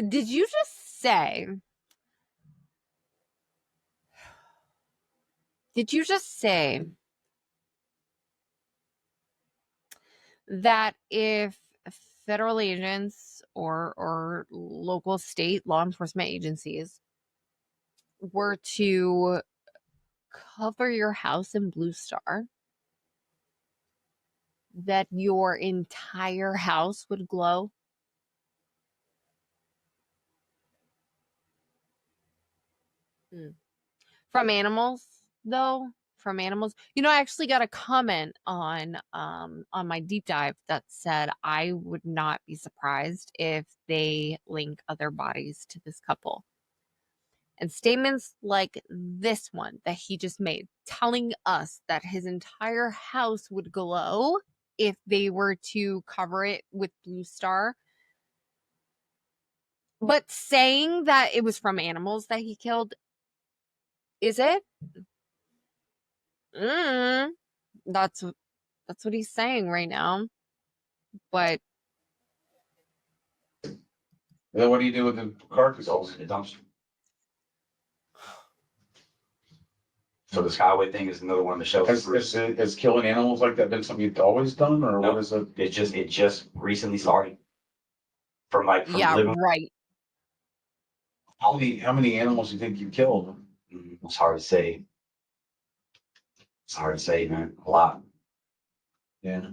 Did you just say? Did you just say that if federal agents or local state law enforcement agencies were to cover your house in Blue Star, that your entire house would glow? From animals, though? From animals? I actually got a comment on my deep dive that said I would not be surprised if they link other bodies to this couple. And statements like this one that he just made, telling us that his entire house would glow if they were to cover it with Blue Star, but saying that it was from animals that he killed, is it? That's what he's saying right now. But Then what do you do with the carcass? Goes in the dumpster. So the Skyway thing is another one of Michelle's. Has killing animals like that been something you've always done, or No. what is it? It just recently started. From yeah, living. right. How many animals do you think you killed? It's hard to say. It's hard to say, man. A lot. Yeah.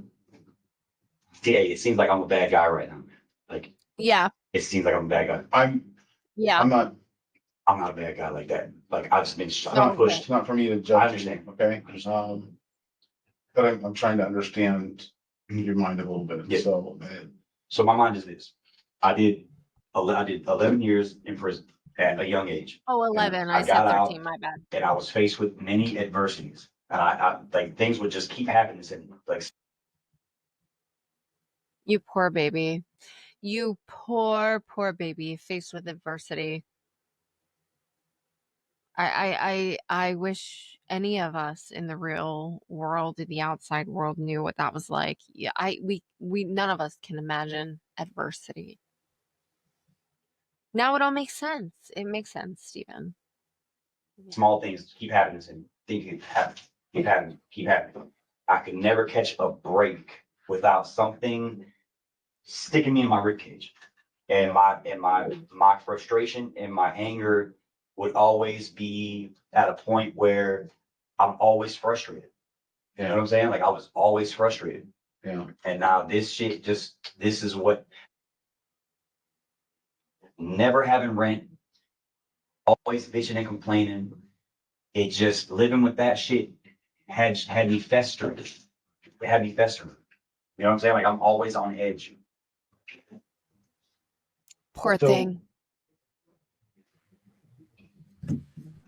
Yeah, it seems like I'm a bad guy right now. Like, Yeah. it seems like I'm a bad guy. I'm not a bad guy like that. Like I've just been No, pushed. It's not for me to judge. I understand. Okay. But I'm trying to understand your mind a little bit. Yeah. So my mind is this. I did 11 years in prison at a young age. Oh, 11. I I said got 13, out, my bad. and I was faced with many adversities. And I like things would just keep happening to me. Like, You poor baby. You poor baby faced with adversity. I wish any of us in the real world, in the outside world, knew what that was like. Yeah, we none of us can imagine adversity. Now it all makes sense. It makes sense, Stephen. Small things keep happening to me. Think keep happening, keep happening, keep happening. I could never catch a break without something sticking me in my ribcage. And my frustration and my anger would always be at a point where I'm always frustrated. You know what Yeah, I'm saying? Like I was always frustrated. yeah. And now this shit this is what never having rent, always bitching and complaining. It just living with that shit had me festering. It had me festering. You know what I'm saying? Like I'm always on edge. Poor So- thing.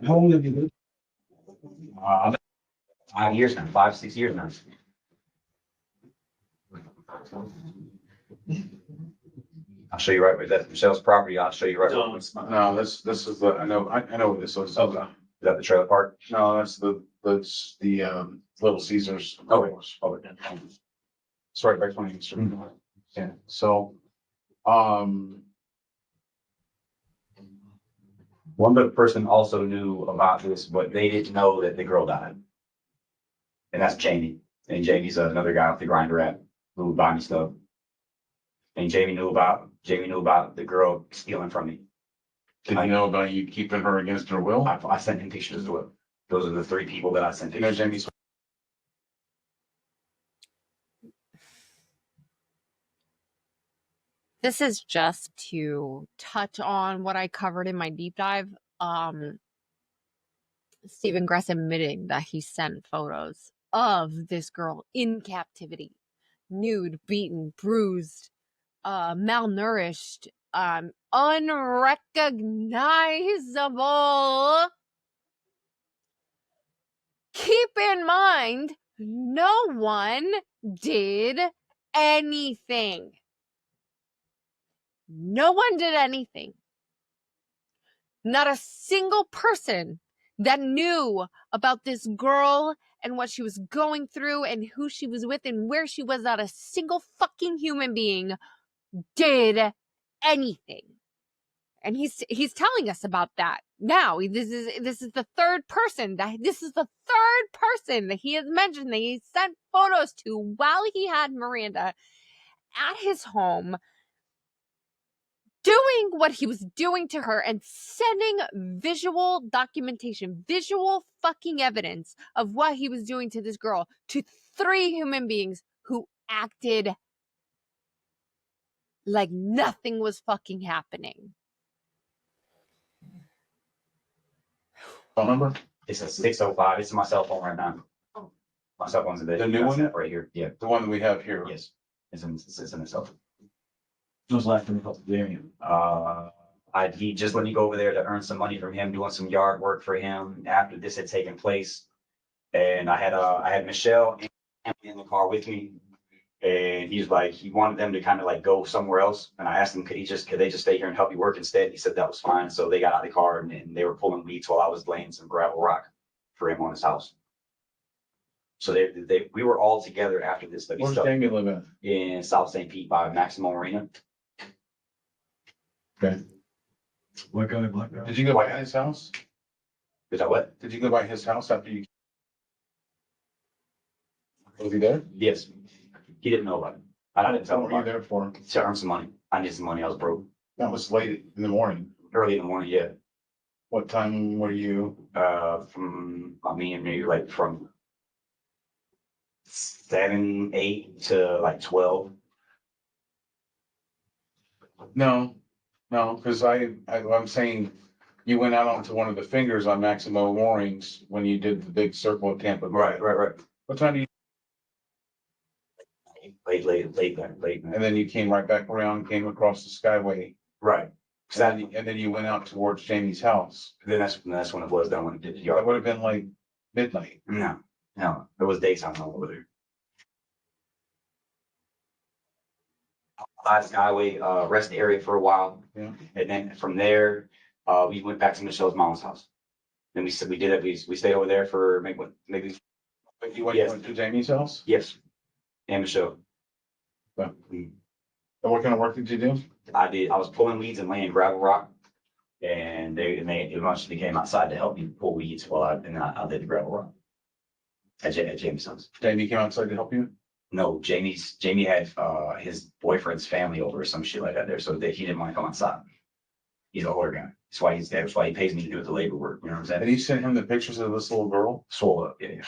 How long have you lived? 5 years now, 5, 6 years now. I'll show you right where that's Michelle's property. I'll show you right where. Is No, this is the, I know what this is. Okay. that the trailer park? No, that's the Little Caesars. Okay. It's right by 20th Street. Yeah, so, One other person also knew about this, but they didn't know that the girl died. And that's Jamie. And Jamie's another guy off the grinder app who would buy me stuff. And Jamie knew about the girl stealing from me. did you know about you keeping her against her will? I sent him pictures as well. Those are the 3 people that I sent You know, pictures. Jamie's. This is just to touch on what I covered in my deep dive. Stephen Gress admitting that he sent photos of this girl in captivity, nude, beaten, bruised, malnourished, unrecognizable. Keep in mind, no one did anything. No one did anything. Not a single person that knew about this girl and what she was going through and who she was with and where she was, not a single fucking human being did anything. And he's telling us about that now. This is the third person that he has mentioned that he sent photos to while he had Miranda at his home, doing what he was doing to her and sending visual documentation, visual fucking evidence of what he was doing to this girl to 3 human beings who acted like nothing was fucking happening. Phone number? It's a 605. It's my cell phone right now. My cell phone's in The new one? right here. Yeah. The one that we have here. Yes. It's in the cell phone. Who's left in the variant? He just let me go over there to earn some money from him, doing some yard work for him after this had taken place. And I had Michelle in the car with me. And he's like, he wanted them to kind of like go somewhere else. And I asked him, could they just stay here and help me work instead? He said that was fine. So they got out of the car and they were pulling weeds while I was laying some gravel rock for him on his house. So we were all together after this. Where's Jamie live at? In South St. Pete by Maximo Arena. Okay. Black guy. Did you go by his house? Is that what? Did you go by his house after you? Was he there? Yes. He didn't know about it. I didn't tell him What were you about it. there for? To earn some money. I needed some money. I was broke. That was late in the morning. Early in the morning, yeah. What time were you? From me and maybe like from 7, 8 to like 12. No, because I'm saying you went out onto one of the fingers on Maximo Moorings when you did the big circle of Tampa. Right. What time do you, Late. and then you came right back around, came across the Skyway, Right. and then you went out towards Jamie's house. Then that's when it was done when it did the That yard. would have been like midnight. No, it was daytime over there. By Skyway, rest area for a while. Yeah. And then from there, we went back to Michelle's mom's house. Then we did it. We stayed over there for maybe But you went Yes. to Jamie's house? yes, and Michelle. But what kind of work did you do? I was pulling weeds and laying gravel rock, and they eventually came outside to help me pull weeds while I did the gravel rock at Jamie's house. Jamie came outside to help you? No, Jamie had his boyfriend's family over or some shit like that there, so that he didn't want to come outside. He's an older guy. That's why he pays me to do the labor work. You know what I'm saying? And you sent him the pictures of this little girl? Swole up, yeah.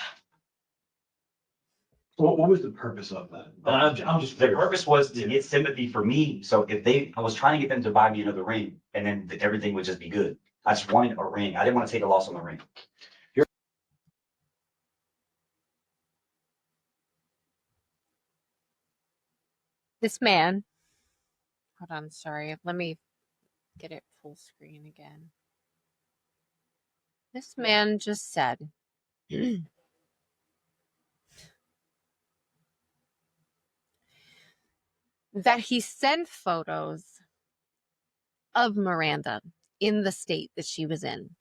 What was the purpose of that? I'm just The purpose was to get sympathy for me. So I was trying to get them to buy me another ring, and then everything would just be good. I just wanted a ring. I didn't want to take a loss on the ring. This man, hold on, sorry, let me get it full screen again. This man just said that he sent photos of Miranda in the state that she was in,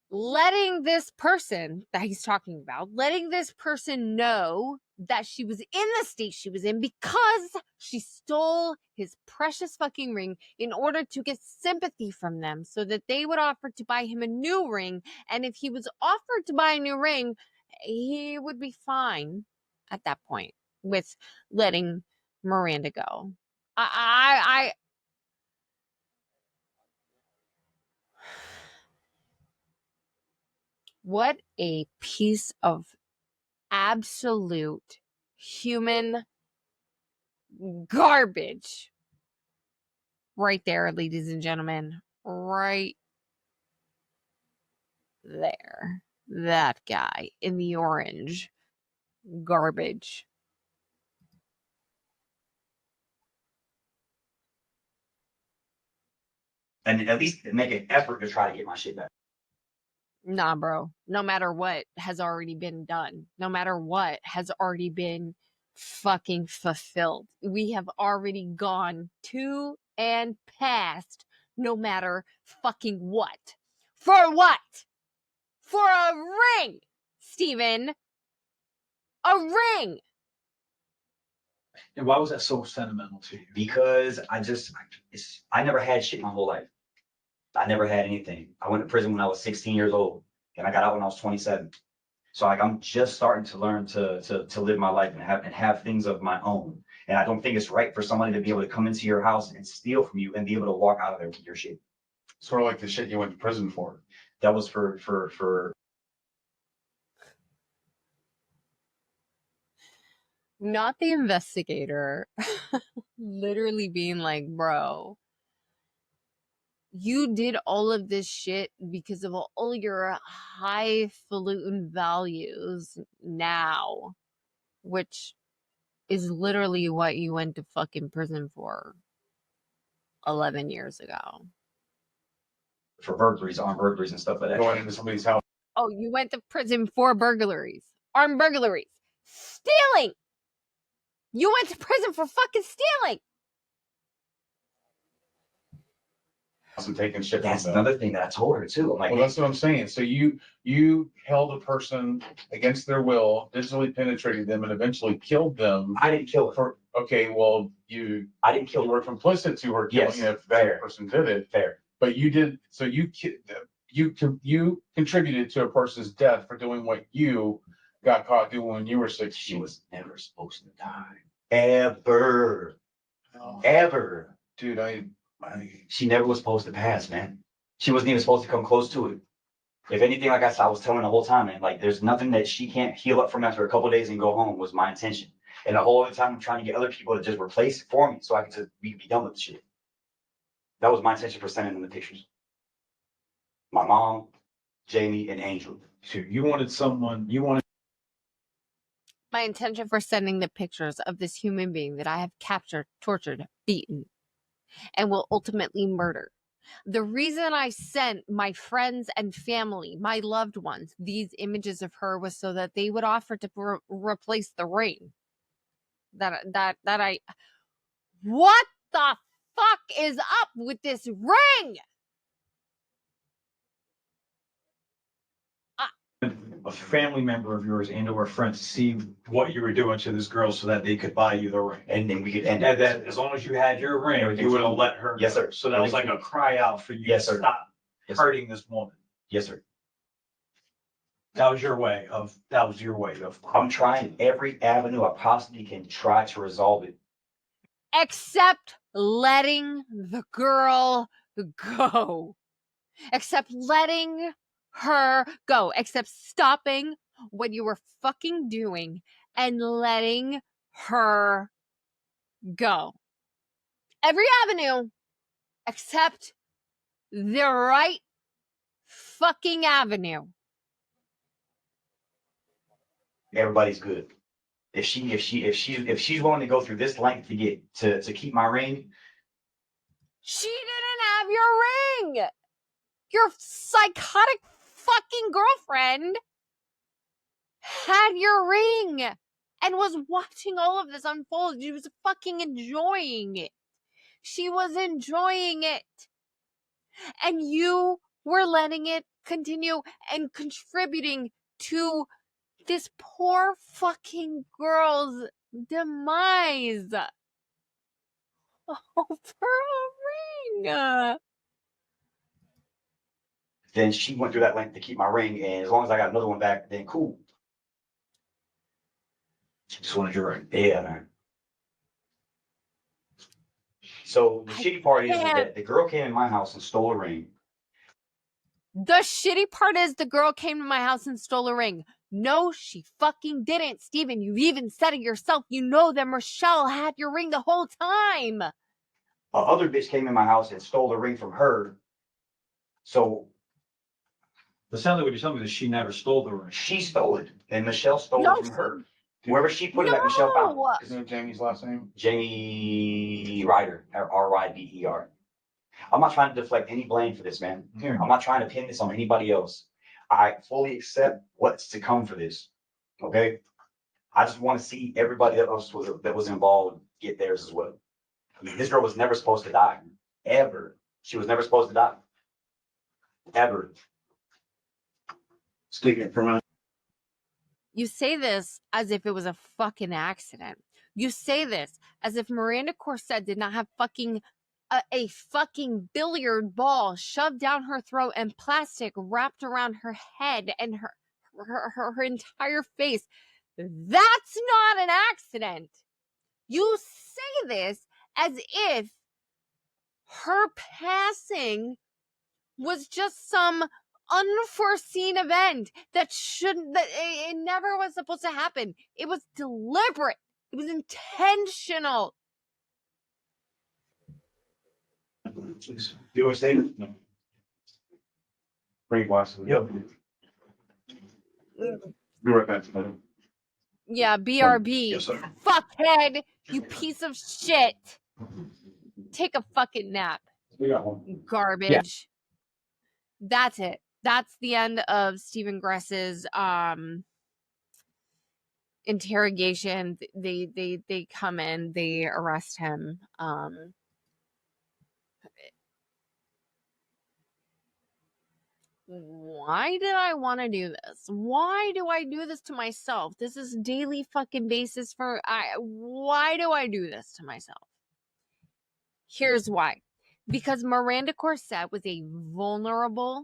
letting this person that he's talking about, letting this person know that she was in the state she was in because she stole his precious fucking ring in order to get sympathy from them so that they would offer to buy him a new ring. And if he was offered to buy a new ring, he would be fine at that point with letting Miranda go. I what a piece of absolute human garbage right there, ladies and gentlemen. Right there. That guy in the orange. Garbage. And at least make an effort to try to get my shit back. Nah, bro. No matter what has already been done, no matter what has already been fucking fulfilled, we have already gone to and past no matter fucking what. For what? For a ring, Steven. A ring. And why was that so sentimental to you? Because I never had shit my whole life. I never had anything. I went to prison when I was 16 years old, and I got out when I was 27. So like I'm just starting to learn to live my life and have things of my own. And I don't think it's right for somebody to be able to come into your house and steal from you and be able to walk out of there with your shit. Sort of like the shit you went to prison for. That was for Not the investigator. Literally being like, bro, you did all of this shit because of all your highfalutin values now, which is literally what you went to fucking prison for 11 years ago. for burglaries, armed burglaries and stuff like that. Going into somebody's house. Oh, you went to prison for burglaries, armed burglaries, stealing. You went to prison for fucking stealing. And taking shit from That's them. another thing that I told her too. I'm like, Well, that's what I'm saying. So you held a person against their will, digitally penetrated them, and eventually killed them. I didn't kill her. For okay, well I didn't you kill were her. complicit to her killing Yes, if fair. that person did it. Fair. But you did. So you contributed to a person's death for doing what you got caught doing when you were 16. She was never supposed to die. Ever. Oh, Ever. dude, She never was supposed to pass, man. She wasn't even supposed to come close to it. If anything, like I was telling the whole time, man, like there's nothing that she can't heal up from after a couple of days and go home was my intention. And the whole other time I'm trying to get other people to just replace it for me so I could just be done with the shit. That was my intention for sending them the pictures. My mom, Jamie, and Angel. So you wanted My intention for sending the pictures of this human being that I have captured, tortured, beaten, and will ultimately murder. The reason I sent my friends and family, my loved ones, these images of her was so that they would offer to replace the ring. What the fuck is up with this ring? a family member of yours and or a friend to see what you were doing to this girl so that they could buy you the ring. And then we could end And it. then as long as you had your ring, you would have let her. Yes, go. sir. So that was like a cry out for you Yes, to sir. stop Yes, sir. hurting this woman. Yes, sir. That was your way of. I'm trying every avenue I possibly can try to resolve it. Except letting the girl go. Except letting her go. Except stopping what you were fucking doing and letting her go. Every avenue except the right fucking avenue. Everybody's good. If she's willing to go through this length to get to keep my ring, She didn't have your ring. Your psychotic fucking girlfriend had your ring and was watching all of this unfold. She was fucking enjoying it. She was enjoying it. And you were letting it continue and contributing to this poor fucking girl's demise over a ring. then she went through that length to keep my ring, and as long as I got another one back, then cool. Just wanted your ring. Yeah, man. So the shitty part is that the girl came in my house and stole a ring. The shitty part is the girl came to my house and stole a ring. No, she fucking didn't, Steven. You even said it yourself. You know that Michelle had your ring the whole time. Other bitch came in my house and stole the ring from her. So It sounds like what you're telling me is she never stole the ring. she stole it, and Michelle stole No, it from her. Wherever she put it, that Michelle found it. Isn't Jamie's last name? Jamie Ryder, Rider. I'm not trying to deflect any blame for this, man. Here. I'm not trying to pin this on anybody else. I fully accept what's to come for this. Okay. I just want to see everybody that was involved get theirs as well. I mean, this girl was never supposed to die. Ever. She was never supposed to die. Ever. Speaking for my. You say this as if it was a fucking accident. You say this as if Miranda Corset did not have fucking a fucking billiard ball shoved down her throat and plastic wrapped around her head and her entire face. That's not an accident. You say this as if her passing was just some unforeseen event that it never was supposed to happen. It was deliberate. It was intentional. Please. Do you want to say it? No. Bring glass. Yep. Be right back. Yeah, BRB. Yes, sir. Fuckhead, you piece of shit. Take a fucking nap. We got one. Garbage. That's it. That's the end of Stephen Gress's interrogation. They come in, they arrest him. Why did I want to do this? Why do I do this to myself? This is daily fucking basis for why do I do this to myself? Here's why. Because Miranda Corset was a vulnerable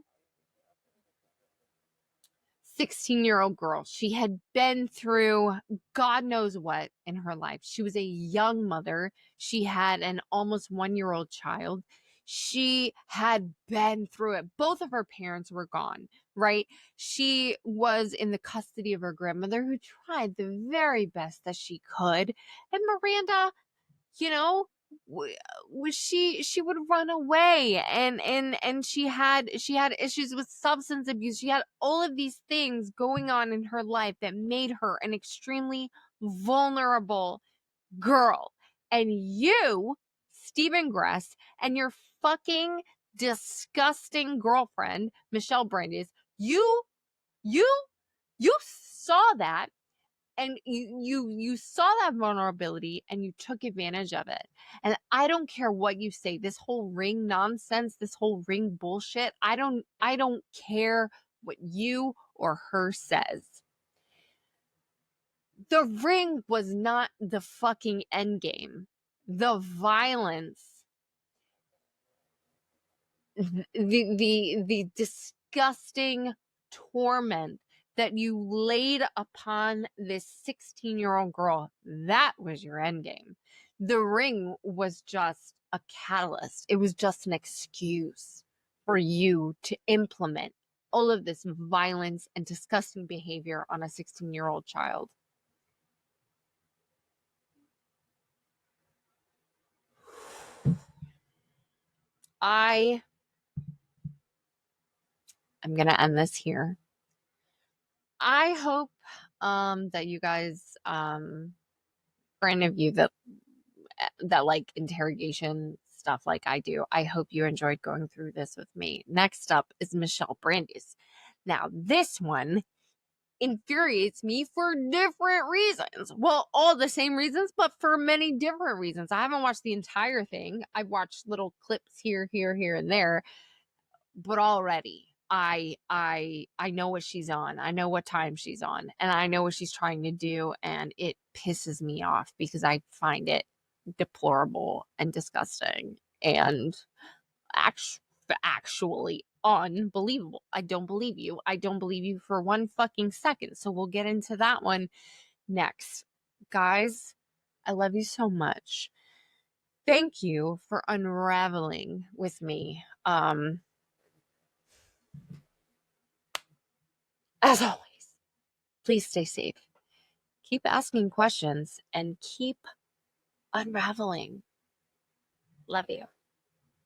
16-year-old girl. She had been through God knows what in her life. She was a young mother. She had an almost 1-year-old child. She had been through it. Both of her parents were gone, right? She was in the custody of her grandmother who tried the very best that she could. And Miranda, you know, she would run away and she had issues with substance abuse. She had all of these things going on in her life that made her an extremely vulnerable girl. And you, Stephen Gress, and your fucking disgusting girlfriend, Michelle Brandes, you saw that. And you saw that vulnerability and you took advantage of it. And I don't care what you say, this whole ring nonsense, this whole ring bullshit. I don't care what you or her says. The ring was not the fucking end game. The violence, the disgusting torment that you laid upon this 16-year-old girl, that was your end game. The ring was just a catalyst. It was just an excuse for you to implement all of this violence and disgusting behavior on a 16-year-old child. I'm going to end this here. I hope that you guys, for any of you that like interrogation stuff like I do, I hope you enjoyed going through this with me. Next up is Michelle Brandis. Now, this one infuriates me for different reasons. Well, all the same reasons, but for many different reasons. I haven't watched the entire thing. I've watched little clips here, and there, but already I know what she's on. I know what time she's on, and I know what she's trying to do, and it pisses me off because I find it deplorable and disgusting and actually unbelievable. I don't believe you. I don't believe you for one fucking second. So we'll get into that one next. Guys, I love you so much. Thank you for unraveling with me. As always, please stay safe. Keep asking questions and keep unraveling. Love you.